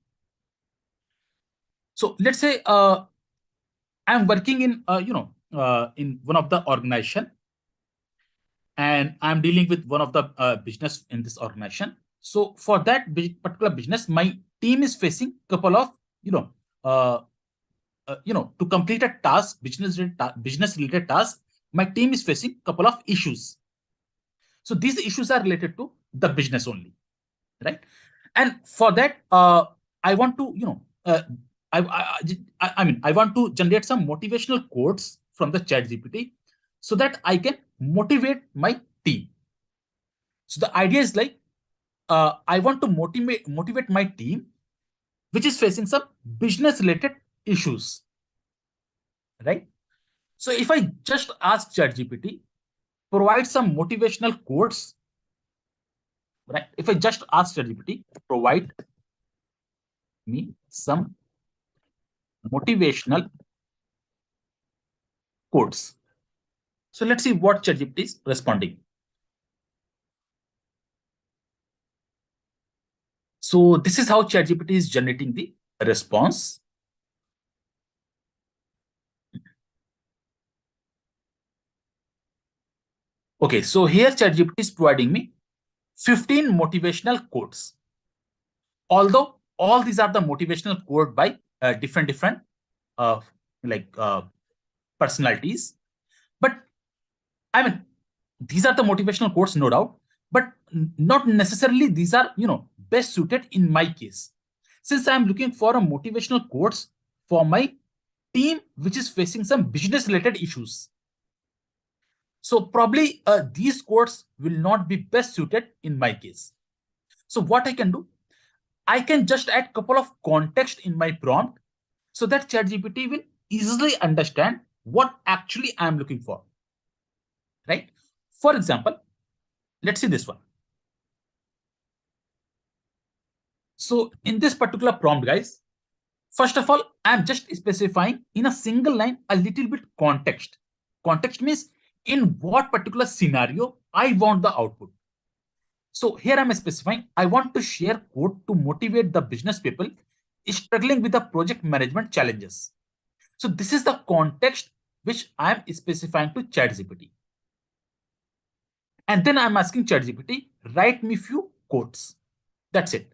So let's say I'm working in one of the organization, and I'm dealing with one of the business in this organization. So for that particular business, my team is facing couple of, uh, to complete a task, business related task, my team is facing couple of issues. So these issues are related to the business only, right? And for that, I want to, I want to generate some motivational quotes from the chat GPT so that I can motivate my team. So the idea is like, I want to motivate my team, which is facing some business related issues, right? So if I just ask ChatGPT, provide some motivational quotes, right? If I just ask ChatGPT, provide me some motivational quotes. So let's see what ChatGPT is responding. So this is how ChatGPT is generating the response. Okay, so here ChatGPT is providing me 15 motivational quotes. Although all these are the motivational quote by different uh, like personalities, but I mean, these are the motivational quotes, no doubt, but not necessarily these are, best suited in my case. Since I'm looking for a motivational quotes for my team, which is facing some business related issues. So probably these quotes will not be best suited in my case. So what I can do, I can just add couple of context in my prompt so that ChatGPT will easily understand what actually I'm looking for, right? For example, let's see this one. So in this particular prompt, guys, first of all, I'm just specifying in a single line a little bit context. Context means in what particular scenario I want the output. So here I'm specifying I want to share code to motivate the business people struggling with the project management challenges. So this is the context which I'm specifying to ChatGPT. And then I'm asking ChatGPT, write me few quotes. That's it.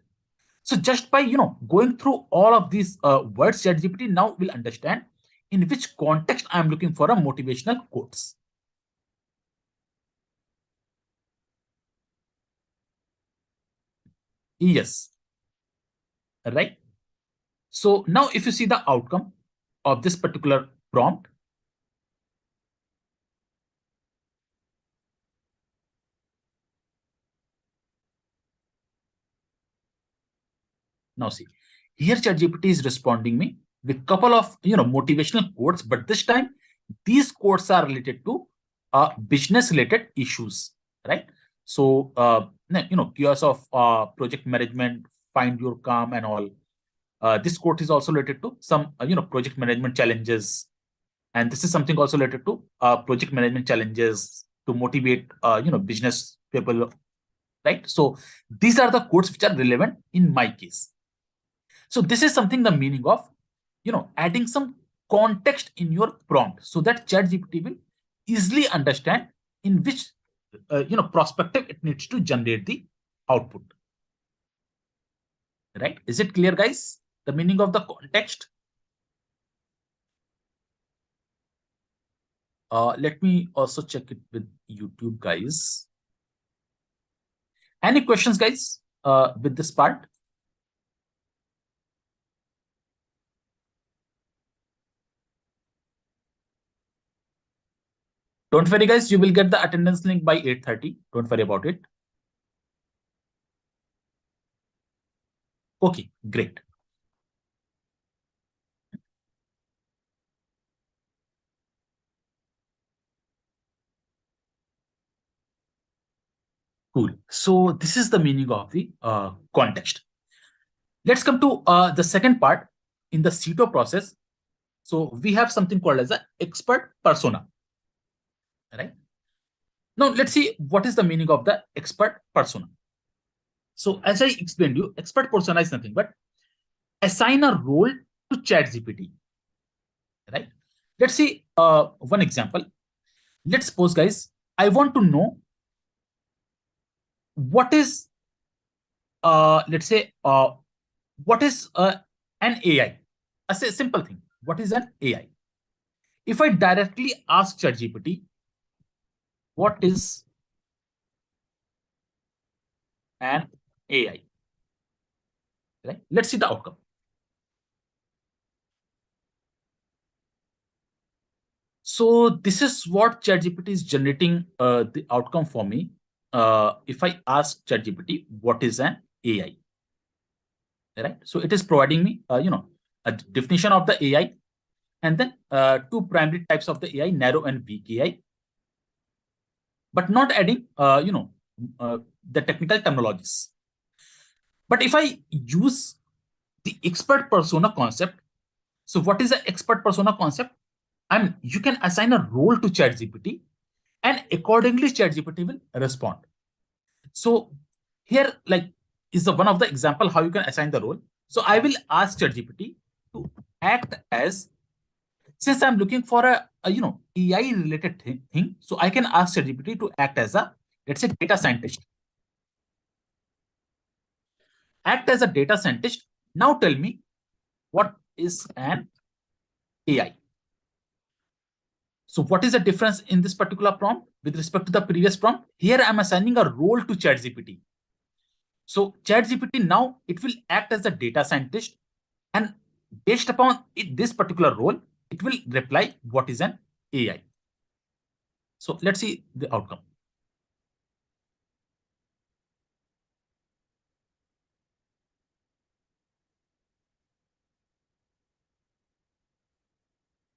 So just by going through all of these words, ChatGPT now will understand in which context I'm looking for a motivational quotes. Yes, right. So now if you see the outcome of this particular prompt, now see here ChatGPT is responding me with couple of motivational quotes, but this time these quotes are related to business related issues, right? So chaos of project management, find your calm and all. This quote is also related to some project management challenges, and this is something also related to project management challenges to motivate business people, right? So these are the quotes which are relevant in my case. So this is something the meaning of adding some context in your prompt so that ChatGPT will easily understand in which perspective it needs to generate the output, right? Is it clear, guys? The meaning of the context. Let me also check it with YouTube, guys. Any questions, guys, with this part? Don't worry, guys. You will get the attendance link by 8:30. Don't worry about it. Okay, great. Cool. So this is the meaning of the context. Let's come to the second part in the CETO process. So we have something called as an expert persona, right? Now let's see what is the meaning of the expert persona. So as I explained you, expert persona is nothing but assign a role to ChatGPT, right? Let's see one example. Let's suppose, guys, I want to know what is let's say, what is an AI? I say a simple thing. What is an AI? If I directly ask ChatGPT, what is an AI? Right? Let's see the outcome. So this is what ChatGPT is generating the outcome for me. If I ask ChatGPT, what is an AI? Right? So it is providing me, a definition of the AI, and then two primary types of the AI, narrow and weak AI, but not adding, the technical terminologies. But if I use the expert persona concept, so what is the expert persona concept? And you can assign a role to ChatGPT, and accordingly, ChatGPT will respond. So here, like, is the one of the example how you can assign the role. So I will ask ChatGPT to act as, since I'm looking for a AI related thing, so I can ask ChatGPT to act as a, let's say, data scientist. Act as a data scientist. Now tell me, what is an AI? So what is the difference in this particular prompt with respect to the previous prompt? Here I'm assigning a role to ChatGPT. So ChatGPT now it will act as a data scientist, and based upon this particular role, it will reply what is an AI. So let's see the outcome.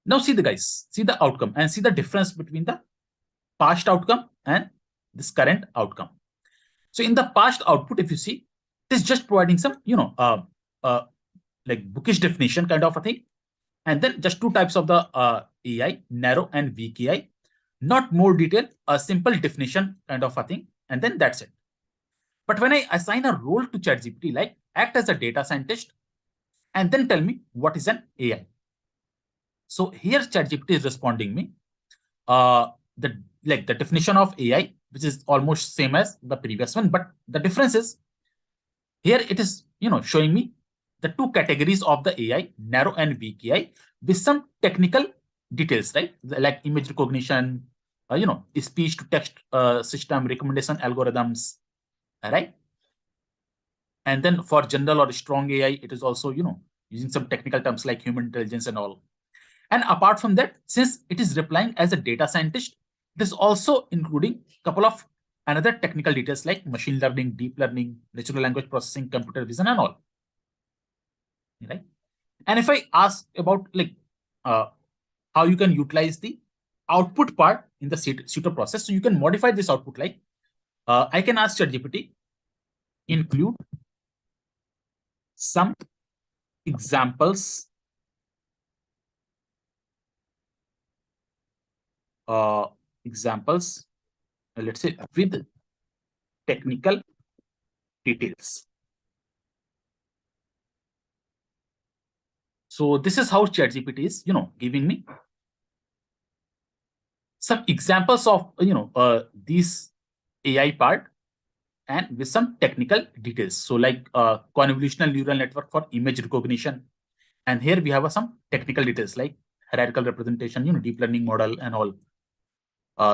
Now see the guys, see the outcome and see the difference between the past outcome and this current outcome. So in the past output, if you see, it is just providing some, like bookish definition kind of a thing. And then just two types of the AI, narrow and weak AI, not more detail, a simple definition kind of a thing. And then that's it. But when I assign a role to ChatGPT, like act as a data scientist, and then tell me what is an AI. So here ChatGPT is responding me the like the definition of AI, which is almost same as the previous one, but the difference is here it is showing me the two categories of the AI, narrow and weak AI, with some technical details, right? Like image recognition, speech to text system recommendation algorithms, right? And then for general or strong AI, it is also using some technical terms like human intelligence and all. And apart from that, since it is replying as a data scientist, it is also including a couple of another technical details like machine learning, deep learning, natural language processing, computer vision, and all. Right? And if I ask about like how you can utilize the output part in the suitor process, so you can modify this output like I can ask ChatGPT include some examples uh, examples, let's say with technical details. So this is how ChatGPT is, giving me some examples of, these AI part and with some technical details. So like convolutional neural network for image recognition. And here we have some technical details like hierarchical representation, deep learning model and all,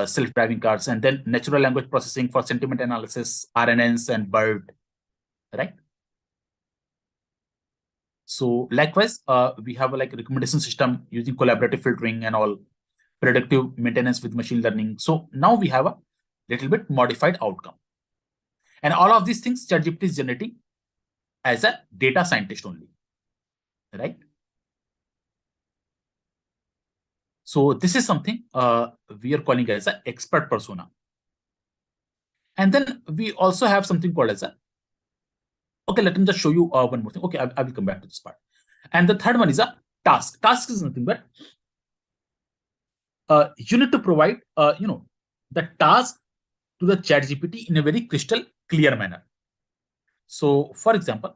self-driving cars, and then natural language processing for sentiment analysis, RNNs and BERT, right? So likewise, we have a like recommendation system using collaborative filtering and all, predictive maintenance with machine learning. So now we have a little bit modified outcome. And all of these things ChatGPT is generating as a data scientist only, right? So this is something we are calling as an expert persona. And then we also have something called as a, okay, let me just show you one more thing. Okay, I will come back to this part. And the third one is a task. Task is nothing but you need to provide, the task to the ChatGPT in a very crystal clear manner. So for example,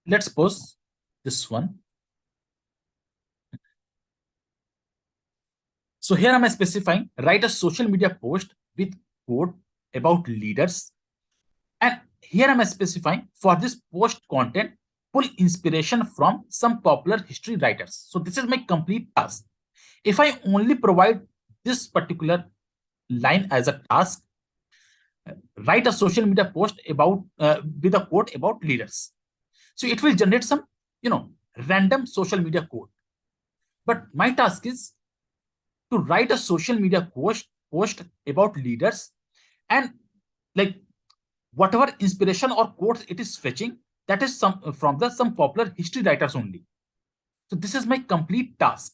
let's suppose this one. So here am I specifying, write a social media post with quote about leaders and here I'm specifying for this post content, pull inspiration from some popular history writers. So this is my complete task. If I only provide this particular line as a task, write a social media post about with a quote about leaders. So it will generate some, random social media quote. But my task is to write a social media post about leaders, and like whatever inspiration or quotes it is fetching, that is some from the some popular history writers only. So this is my complete task.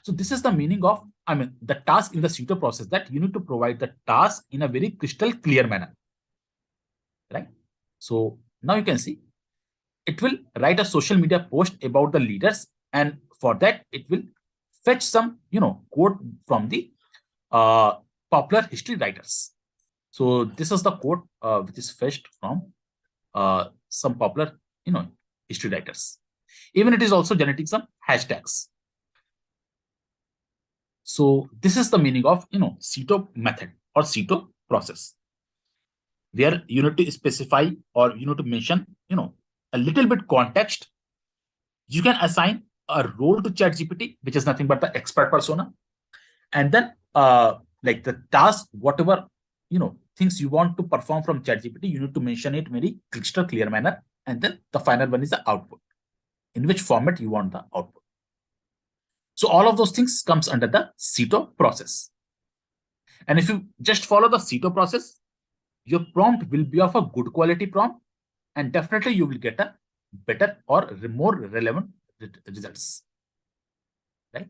So this is the meaning of, the task in the Sito process, that you need to provide the task in a very crystal clear manner, right? So now you can see it will write a social media post about the leaders, and for that it will fetch some, quote from the uh, popular history writers. So this is the quote which is fetched from some popular, history writers. Even it is also generating some hashtags. So this is the meaning of, Sito method or Sito process, where you need to specify or you need to mention, a little bit context. You can assign a role to ChatGPT, which is nothing but the expert persona, and then like the task, whatever things you want to perform from ChatGPT, you need to mention it very crystal clear manner, and then the final one is the output, in which format you want the output. So all of those things comes under the Sito process. And if you just follow the Sito process, your prompt will be of a good quality prompt, and definitely you will get a better or more relevant results, right?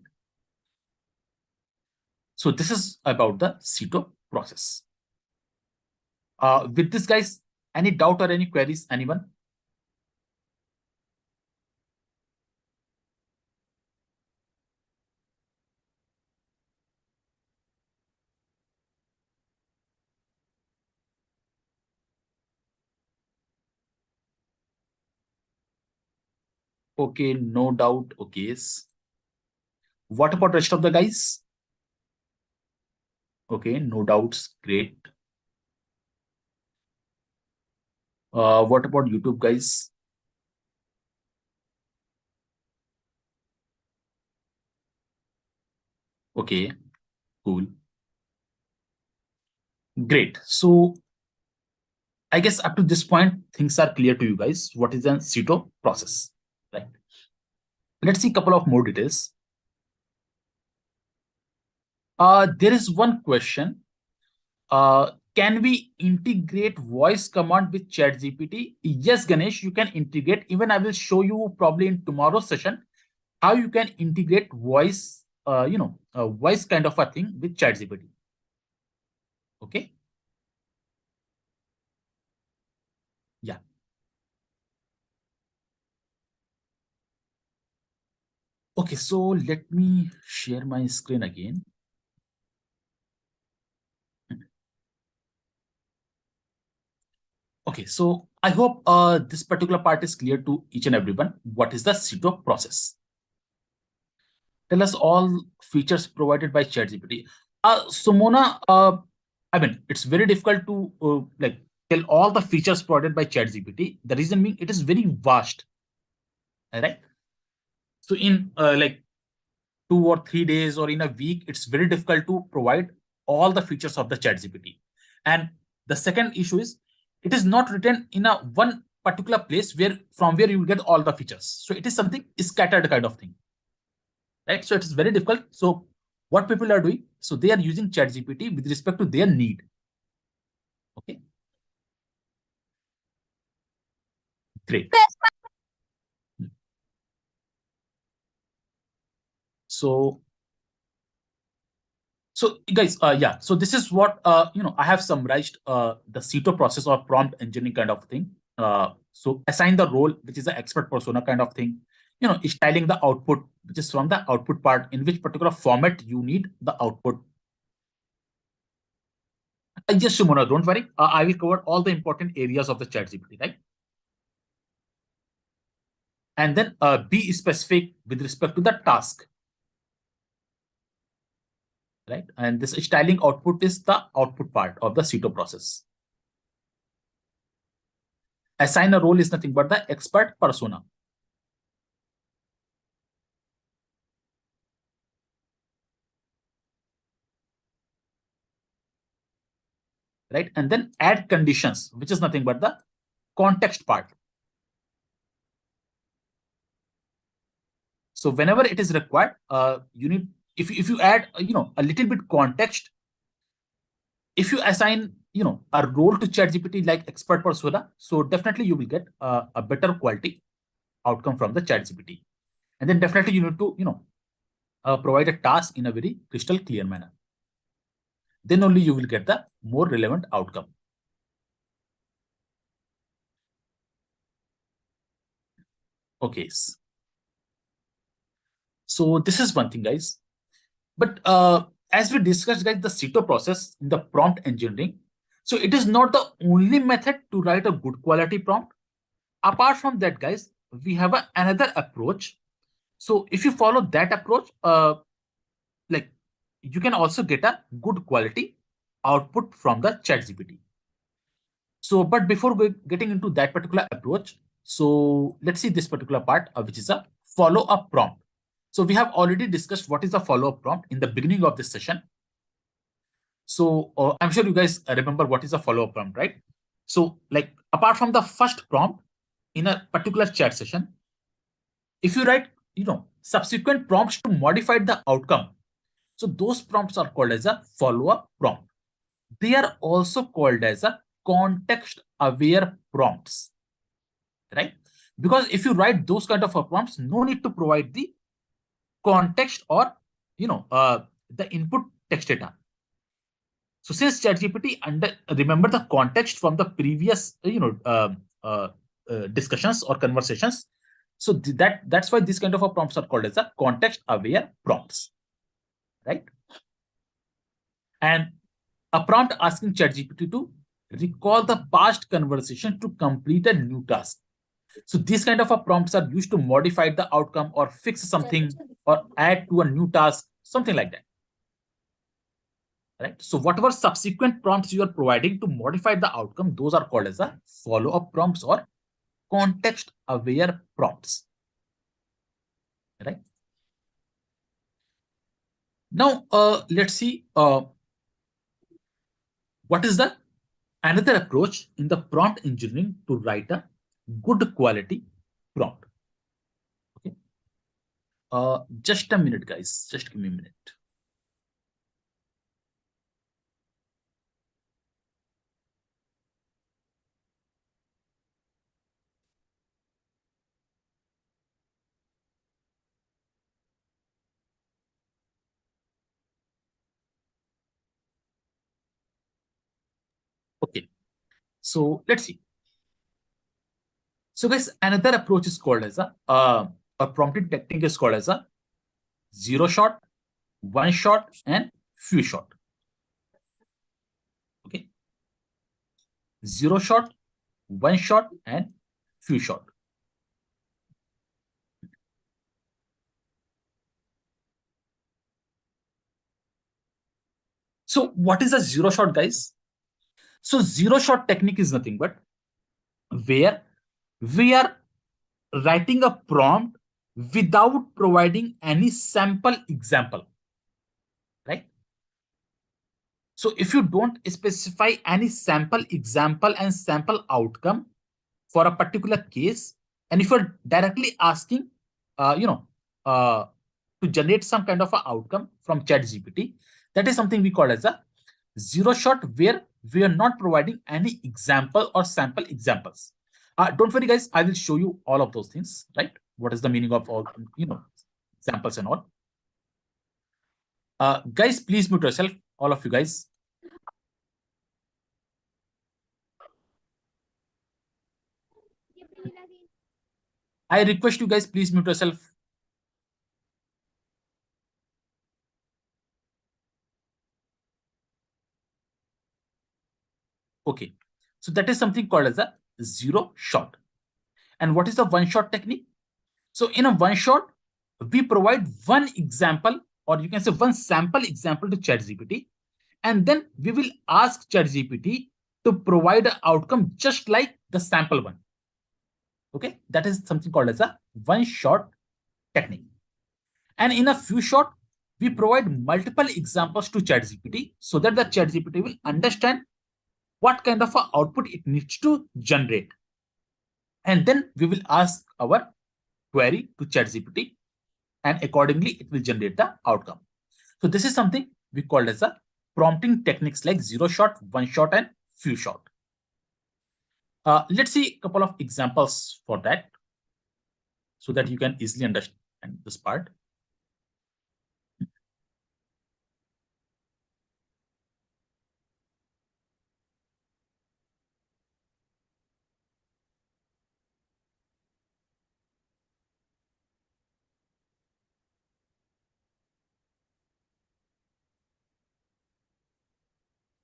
So this is about the Sito process. With this, guys, any doubt or any queries, anyone? Okay, no doubt. Okay. What about rest of the guys? Okay, no doubts. Great. What about YouTube guys? Okay, cool. Great. So I guess up to this point, things are clear to you guys. What is a Sito process? Right. Let's see a couple of more details. There is one question. Can we integrate voice command with ChatGPT? Yes, Ganesh, you can integrate. Even I will show you probably in tomorrow's session how you can integrate voice, voice kind of a thing with ChatGPT. Okay. Yeah. Okay. So let me share my screen again. Okay. So I hope this particular part is clear to each and everyone. What is the Sito process? Tell us all features provided by ChatGPT. Sumona, it's very difficult to like tell all the features provided by ChatGPT. The reason being it is very vast, right? So in like 2 or 3 days or in a week, it's very difficult to provide all the features of the ChatGPT. And the second issue is it is not written in a one particular place where from where you will get all the features. So it is something scattered kind of thing, right? So it is very difficult. So what people are doing, so they are using ChatGPT with respect to their need. Okay, great. So guys, yeah. So this is what I have summarized the Sito process or prompt engineering kind of thing. So assign the role, which is the expert persona kind of thing. Styling the output, which is from the output part, in which particular format you need the output. Yes, Shimona, don't worry. I will cover all the important areas of the ChatGPT, right? And then be specific with respect to the task, right? And this styling output is the output part of the Sito process. Assign a role is nothing but the expert persona. Right? And then add conditions, which is nothing but the context part. So whenever it is required, you need, if you add, a little bit context, if you assign, a role to ChatGPT like expert persona, so definitely you will get a better quality outcome from the ChatGPT. And then definitely you need to, provide a task in a very crystal clear manner. Then only you will get the more relevant outcome. Okay. So this is one thing, guys. But as we discussed, guys, the CETO process in the prompt engineering, so it is not the only method to write a good quality prompt. Apart from that, guys, we have another approach. So if you follow that approach, like you can also get a good quality output from the ChatGPT. So, but before getting into that particular approach, so let's see this particular part, which is a follow-up prompt. So we have already discussed what is a follow-up prompt in the beginning of this session. So I'm sure you guys remember what is a follow-up prompt, right? So like apart from the first prompt in a particular chat session, if you write, subsequent prompts to modify the outcome, so those prompts are called as a follow-up prompt. They are also called as a context-aware prompts, right? Because if you write those kind of prompts, no need to provide the context or the input text data. So since ChatGPT remember the context from the previous discussions or conversations, so that's why these kind of prompts are called as a context-aware prompts, right? And a prompt asking ChatGPT to recall the past conversation to complete a new task. So these kind of prompts are used to modify the outcome or fix something or add to a new task, something like that. Right? So whatever subsequent prompts you are providing to modify the outcome, those are called as a follow-up prompts or context-aware prompts. Right? Now, let's see what is the another approach in the prompt engineering to write a good quality prompt. Okay. Just a minute, guys. Just give me a minute. Okay. So let's see. So guys, another approach is called as a prompting technique is called as a zero shot, one shot, and few shot. Okay. Zero shot, one shot, and few shot. So what is a zero shot, guys? So zero shot technique is nothing but where we are writing a prompt without providing any sample example, right? So if you don't specify any sample example and sample outcome for a particular case, and if you're directly asking, uh, you know, uh, to generate some kind of an outcome from ChatGPT, that is something we call as a zero shot, where we are not providing any example or sample examples. Don't worry, guys. I will show you all of those things, right? What is the meaning of all, examples and all. Guys, please mute yourself, all of you guys. I request you guys, please mute yourself. Okay. So that is something called as a zero shot. And what is the one shot technique? So in a one shot, we provide one example, or you can say one sample example to ChatGPT, and then we will ask ChatGPT to provide an outcome just like the sample one. Okay, that is something called as a one-shot technique. And in a few shot, we provide multiple examples to ChatGPT so that the ChatGPT will understand what kind of a output it needs to generate. And then we will ask our query to ChatGPT, and accordingly, it will generate the outcome. So this is something we call as a prompting techniques like zero shot, one shot, and few shot. Let's see a couple of examples for that so that you can easily understand this part.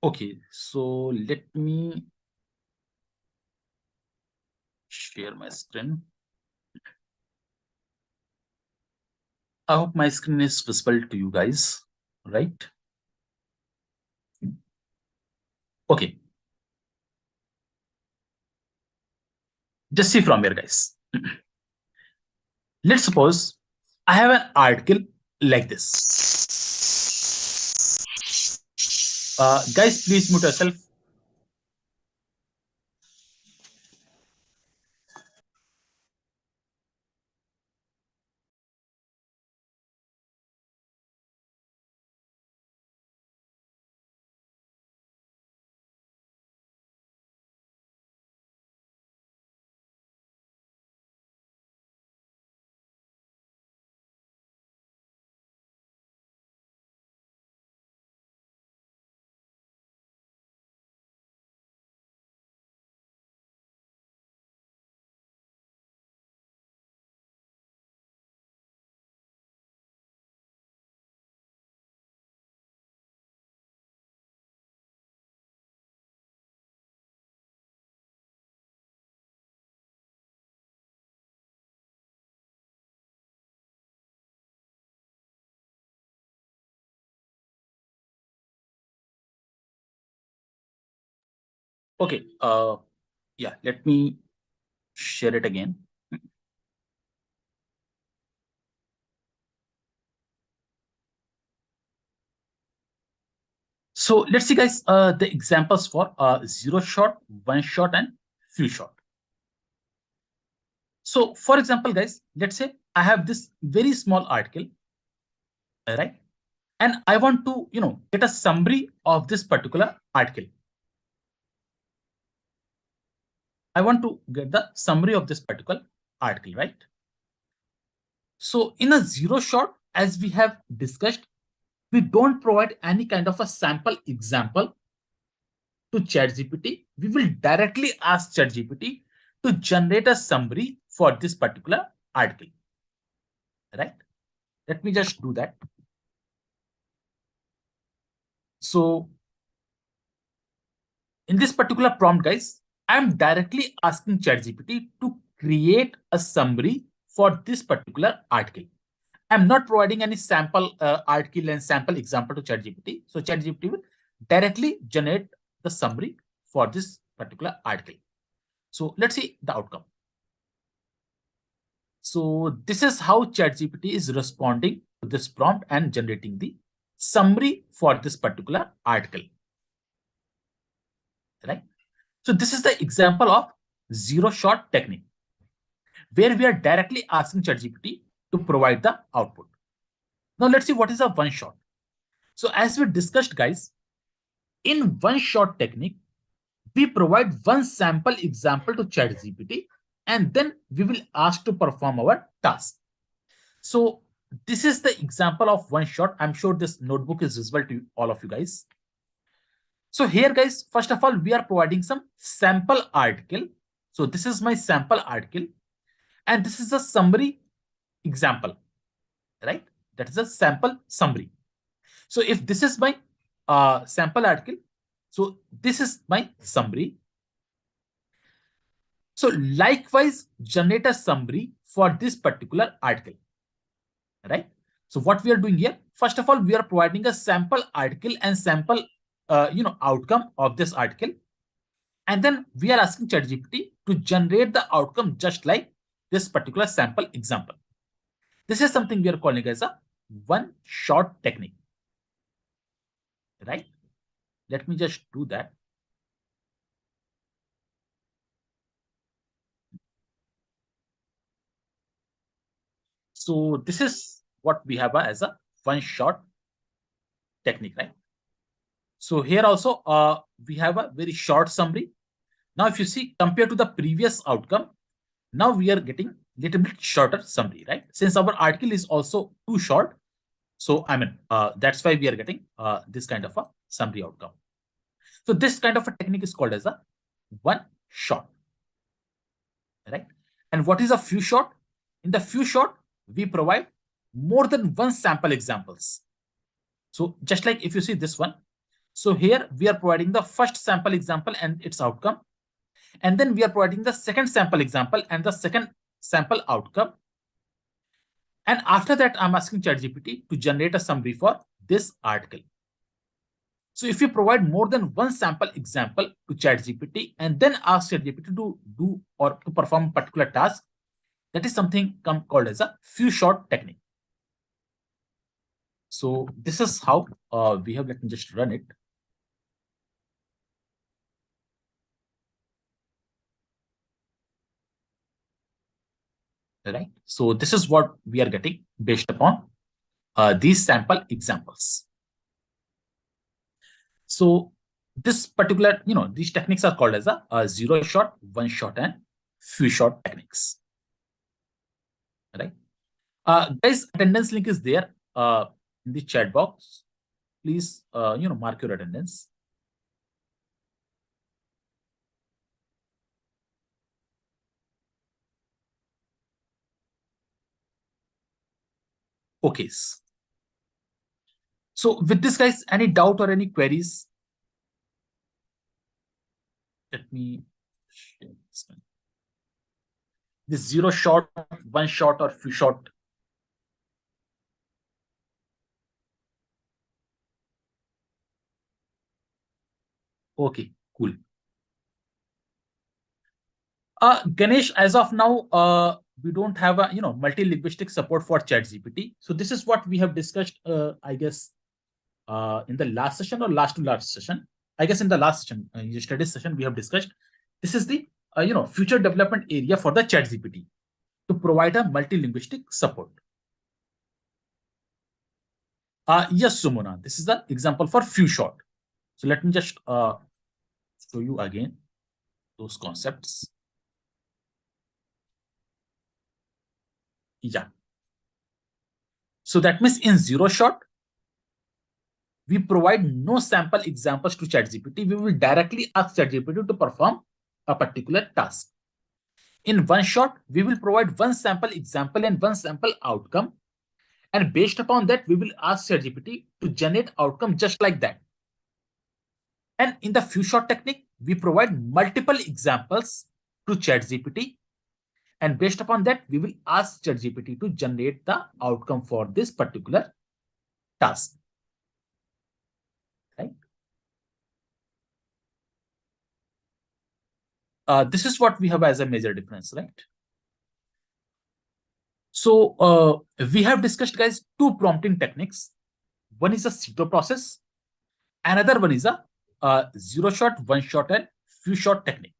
Okay, so let me share my screen. I hope my screen is visible to you guys, right? Okay, just see from here, guys. Let's suppose I have an article like this. Guys, please mute yourself. Okay, yeah, let me share it again. So let's see, guys, the examples for zero shot, one shot, and few shot. So for example, guys, let's say I have this very small article, right? And I want to, get a summary of this particular article. I want to get the summary of this particular article, right? So in a zero shot, as we have discussed, we don't provide any kind of a sample example to ChatGPT. We will directly ask ChatGPT to generate a summary for this particular article, right? Let me just do that. So in this particular prompt, guys, I'm directly asking ChatGPT to create a summary for this particular article. I'm not providing any sample article and sample example to ChatGPT. So ChatGPT will directly generate the summary for this particular article. So let's see the outcome. So this is how ChatGPT is responding to this prompt and generating the summary for this particular article, right? So this is the example of zero shot technique, where we are directly asking ChatGPT to provide the output. Now let's see what is a one shot. So as we discussed, guys, in one shot technique, we provide one sample example to ChatGPT, and then we will ask to perform our task. So this is the example of one shot. I'm sure this notebook is visible to all of you guys. So here, guys, first of all, we are providing some sample article. So this is my sample article, and this is a summary example, right? That is a sample summary. So if this is my sample article, so this is my summary. So likewise, generate a summary for this particular article, right? So what we are doing here, first of all, we are providing a sample article and sample, outcome of this article. And then we are asking ChatGPT to generate the outcome just like this particular sample example. This is something we are calling as a one shot technique, right? Let me just do that. So this is what we have as a one shot technique, right? So here also we have a very short summary. Now, if you see compared to the previous outcome, now we are getting little bit shorter summary, right? Since our article is also too short, so I mean that's why we are getting this kind of a summary outcome. So this kind of a technique is called as a one shot, right? And what is a few shot? In the few shot, we provide more than one sample examples. So just like if you see this one, so here we are providing the first sample example and its outcome. And then we are providing the second sample example and the second sample outcome. And after that, I'm asking ChatGPT to generate a summary for this article. So if you provide more than one sample example to ChatGPT and then ask ChatGPT to do or to perform a particular task, that is something called as a few shot technique. So this is how we have. Let me just run it. Right. So this is what we are getting based upon these sample examples. So this particular, these techniques are called as a zero shot, one shot, and few shot techniques. Right. Guys, attendance link is there in the chat box. Please, mark your attendance. Okay. So with this, guys, any doubt or any queries? Let me share this one. This zero shot, one shot, or few shot. Okay, cool. Ganesh, as of now, we don't have a multi-linguistic support for ChatGPT. So this is what we have discussed, I guess, in the last session or last to last session. I guess in the last session, yesterday's session, we have discussed. This is the future development area for the ChatGPT to provide a multi-linguistic support. Yes, Sumona, this is the example for few shot. So let me just show you again those concepts. Yeah. So that means in zero shot, we provide no sample examples to ChatGPT. We will directly ask ChatGPT to perform a particular task. In one shot, we will provide one sample example and one sample outcome. And based upon that, we will ask ChatGPT to generate outcome just like that. And in the few shot technique, we provide multiple examples to ChatGPT. And based upon that, we will ask ChatGPT to generate the outcome for this particular task. Right? This is what we have as a major difference, right? So we have discussed, guys, two prompting techniques. One is a pseudo process. Another one is a zero shot, one shot, and few shot technique.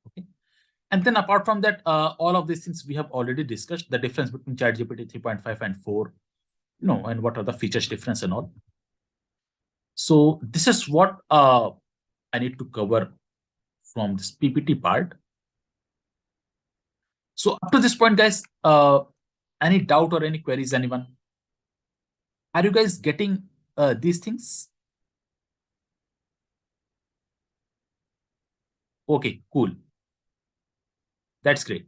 Okay. And then apart from that, all of these things we have already discussed, the difference between ChatGPT 3.5 and 4, and what are the features difference and all. So this is what I need to cover from this PPT part. So up to this point, guys, any doubt or any queries, anyone? Are you guys getting these things? Okay, cool. That's great.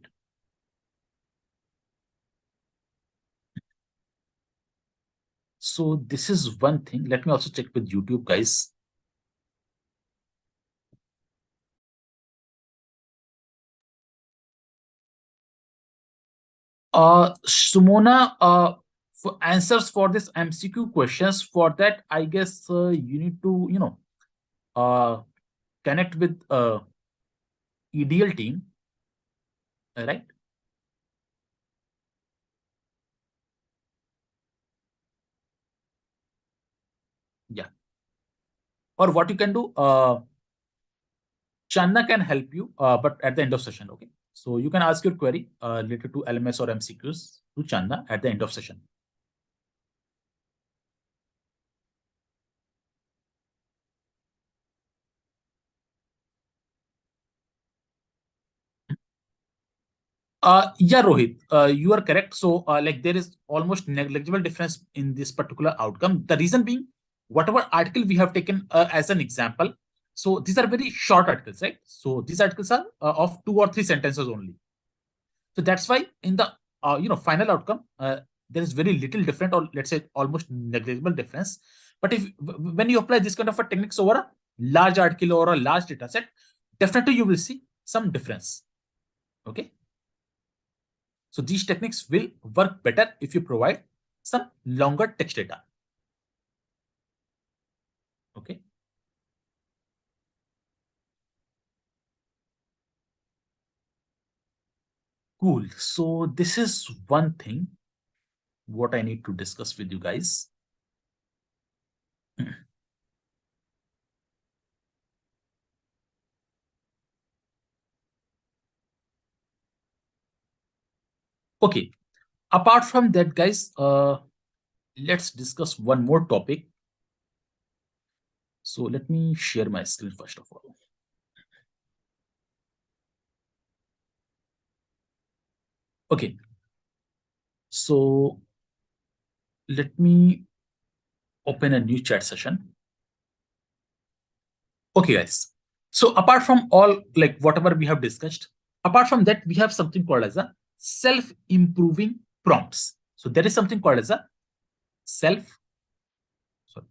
So this is one thing. Let me also check with YouTube, guys. Sumona, for answers for this MCQ questions, for that, I guess you need to, connect with EDL team, right? Yeah. Or what you can do, Channa can help you, but at the end of session, okay? So you can ask your query related to LMS or MCQs to Channa at the end of session. Yeah, Rohit, you are correct. So, like, there is almost negligible difference in this particular outcome. The reason being, whatever article we have taken as an example, so these are very short articles, right? So these articles are of 2 or 3 sentences only. So that's why in the final outcome, there is very little different, or let's say almost negligible difference. But if when you apply this kind of a techniques over a large article or a large data set, definitely you will see some difference. Okay. So these techniques will work better if you provide some longer text data. Okay. Cool. So this is one thing what I need to discuss with you guys. Okay. Apart from that, guys, let's discuss one more topic. So let me share my screen first of all. Okay. So let me open a new chat session. Okay, guys. So apart from all like whatever we have discussed, apart from that, we have something called as a self-improving prompts. So there is something called as a self, sorry,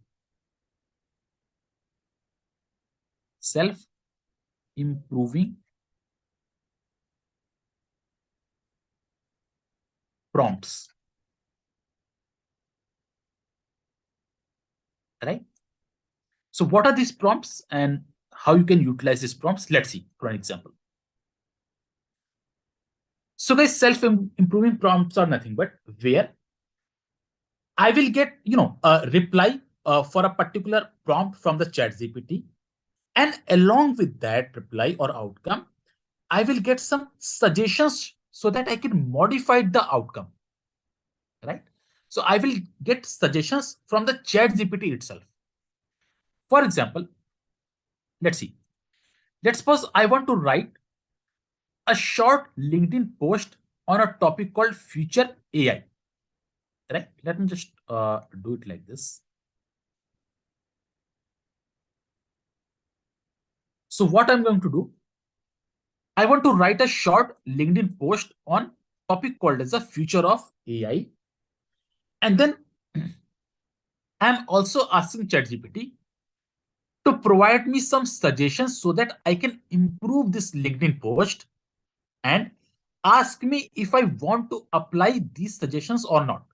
self-improving prompts, right? So what are these prompts and how you can utilize these prompts? Let's see for an example. So guys, self-improving prompts are nothing but where I will get, a reply for a particular prompt from the chat GPT. And along with that reply or outcome, I will get some suggestions so that I can modify the outcome, right? So I will get suggestions from the chat GPT itself. For example, let's see. Let's suppose I want to write a short LinkedIn post on a topic called future AI, right? Let me just do it like this. So what I'm going to do, I want to write a short LinkedIn post on topic called as the future of AI. And then I'm also asking ChatGPT to provide me some suggestions so that I can improve this LinkedIn post and ask me if I want to apply these suggestions or not.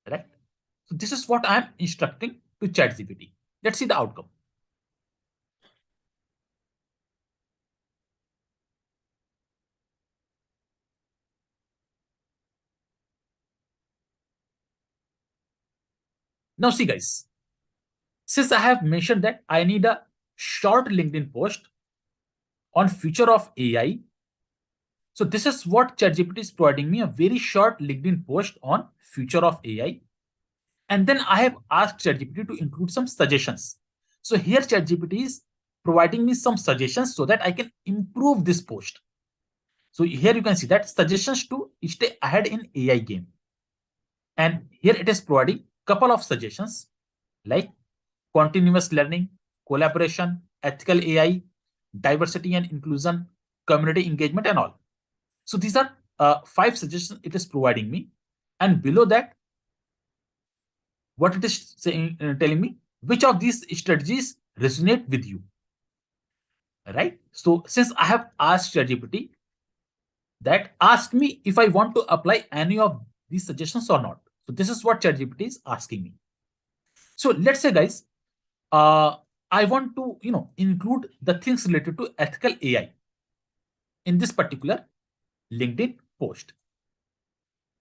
Right? So this is what I'm instructing to ChatGPT. Let's see the outcome. Now see guys, since I have mentioned that I need a short LinkedIn post on future of AI. So this is what ChatGPT is providing me, a very short LinkedIn post on future of AI. And then I have asked ChatGPT to include some suggestions. So here ChatGPT is providing me some suggestions so that I can improve this post. So here you can see that suggestions to stay ahead in AI game. And here it is providing couple of suggestions like continuous learning, collaboration, ethical AI, diversity and inclusion, community engagement, and all. So these are 5 suggestions it is providing me. And below that, what it is saying, telling me, which of these strategies resonate with you, right? So since I have asked ChatGPT that ask me if I want to apply any of these suggestions or not. So this is what ChatGPT is asking me. So let's say guys, uh, I want to, include the things related to ethical AI in this particular LinkedIn post.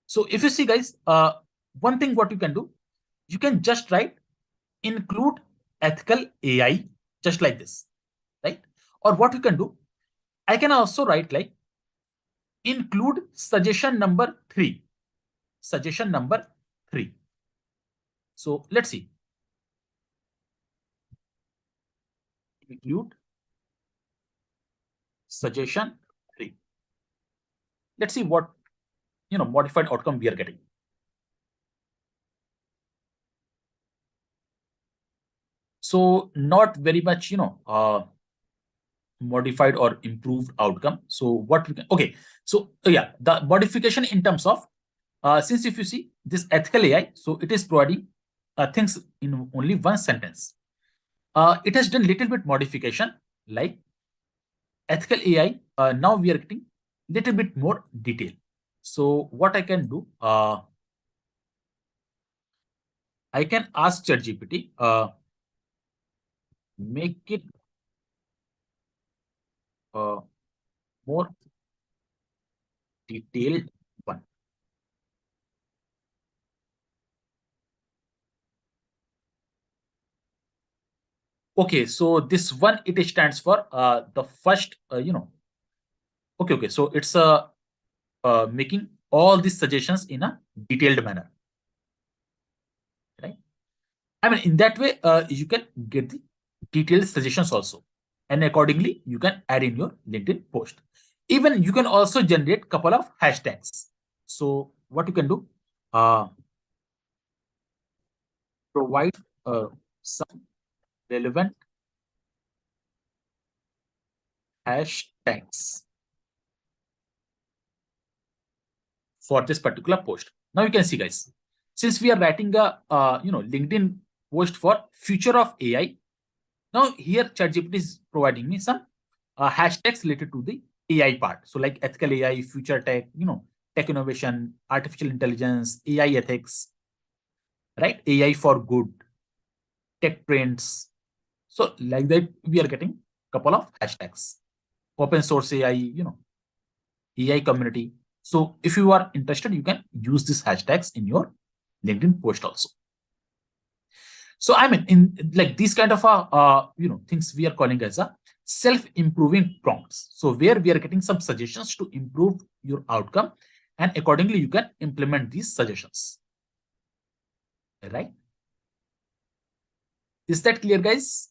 So if you see, guys, one thing what you can do, you can just write include ethical AI just like this, right? Or what you can do, I can also write like include suggestion number 3. Suggestion number 3. So let's see. Include suggestion 3. Let's see what modified outcome we are getting. So not very much, modified or improved outcome. So what we can, okay. So yeah, the modification in terms of, since if you see this ethical AI, so it is providing things in only one sentence. It has done little bit modification like ethical AI. Now we are getting little bit more detail. So what I can do, I can ask ChatGPT, make it more detailed one. Okay, so this one it stands for the first, okay, so it's making all these suggestions in a detailed manner, right? I mean, in that way, you can get the detailed suggestions also, and accordingly, you can add in your LinkedIn post. Even you can also generate couple of hashtags. So what you can do, uh, provide some relevant hashtags for this particular post. Now you can see, guys, since we are writing a LinkedIn post for future of AI, now here ChatGPT is providing me some hashtags related to the AI part. So like ethical AI, future tech, tech innovation, artificial intelligence, AI ethics, right? AI for good, tech trends. So like that, we are getting couple of hashtags. Open source AI, AI community. So if you are interested, you can use these hashtags in your LinkedIn post also. So I mean, in like these kind of things we are calling as a self-improving prompts. So where we are getting some suggestions to improve your outcome, and accordingly you can implement these suggestions. Right? Is that clear, guys?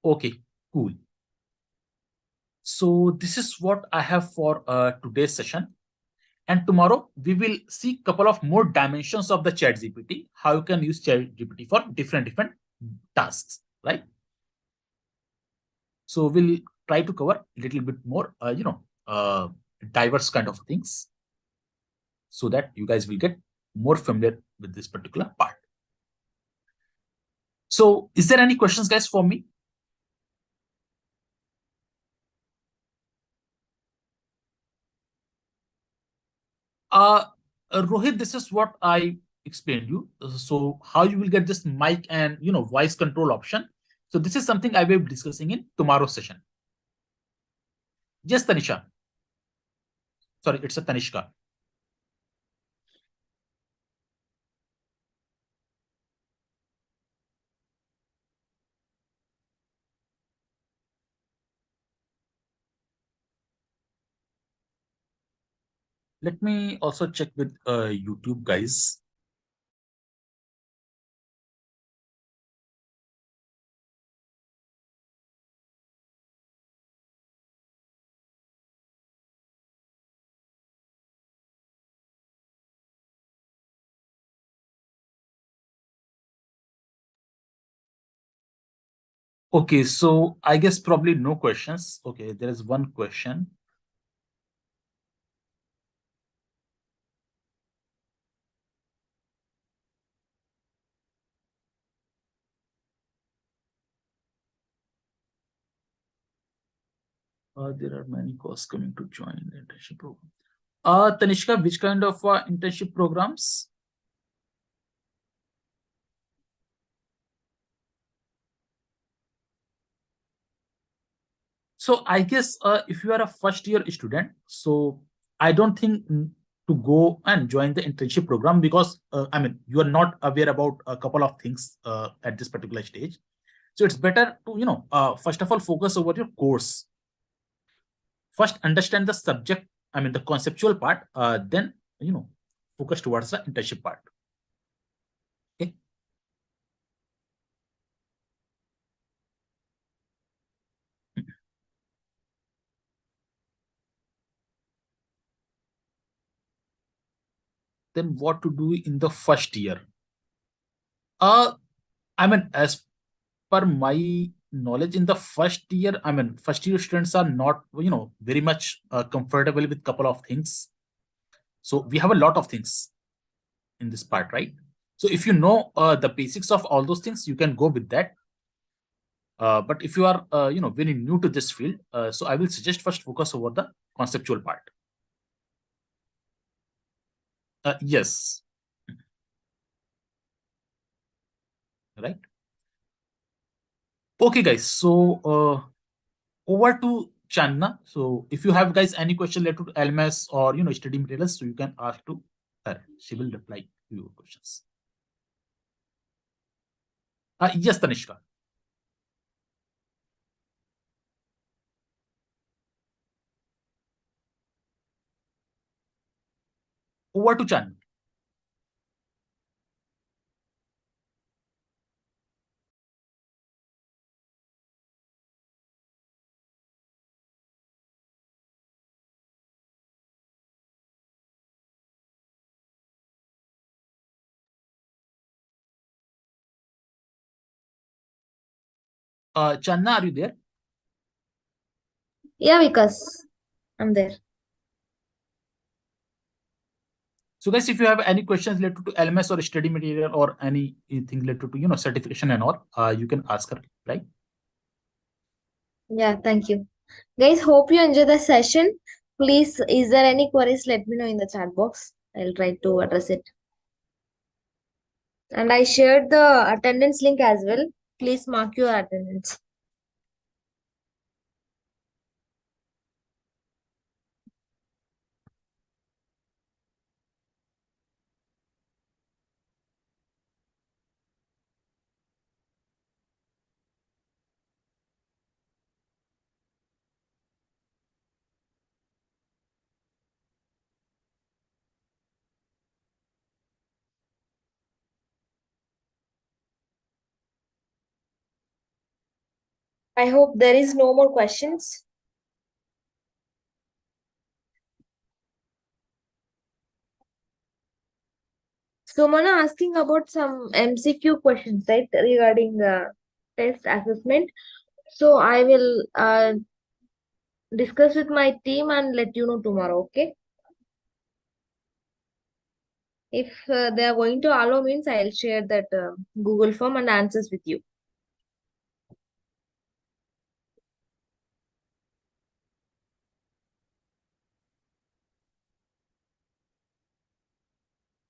Okay, cool. So this is what I have for today's session. And tomorrow we will see couple of more dimensions of the chat GPT, how you can use chat GPT for different tasks, right? So we'll try to cover a little bit more, diverse kind of things so that you guys will get more familiar with this particular part. So is there any questions, guys, for me? Uh, Rohit, this is what I explained you. So how you will get this mic and voice control option. So this is something I will be discussing in tomorrow's session. Yes, Tanisha. Sorry, it's a Tanishka. Let me also check with YouTube, guys. Okay, so I guess probably no questions. Okay, there is one question. There are many courses coming to join the internship program. Tanishka, which kind of internship programs? So I guess if you are a first year student, so I don't think to go and join the internship program because I mean you are not aware about a couple of things at this particular stage. So it's better to first of all focus over your course. First understand the subject. I mean the conceptual part. Then focus towards the internship part. Okay. Then what to do in the first year? Uh, I mean, as per my knowledge, in the first year, I mean, first year students are not, very much comfortable with couple of things. So we have a lot of things in this part, right? So if you know the basics of all those things, you can go with that. But if you are, very new to this field, so I will suggest first focus over the conceptual part. Yes, right. Okay, guys. So over to Channa. So if you have guys any question related to LMS or study materials, so you can ask to her. She will reply to your questions. Yes, Tanishka. Over to Channa. Channa, are you there? Yeah, Vikas, I'm there. So guys, if you have any questions related to LMS or study material or anything related to certification and all, you can ask her, right? Yeah, thank you. Guys, hope you enjoy the session. Please, is there any queries? Let me know in the chat box. I'll try to address it. And I shared the attendance link as well. Please mark your attendance. I hope there is no more questions. So, Mona asking about some MCQ questions, right, regarding test assessment. So, I will discuss with my team and let you know tomorrow, okay? If they are going to allow means I'll share that Google form and answers with you.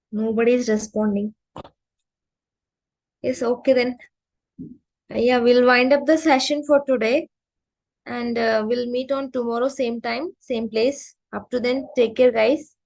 Nobody is responding. Yes, okay then. Yeah, we'll wind up the session for today and we'll meet on tomorrow, same time, same place. Up to then, take care, guys.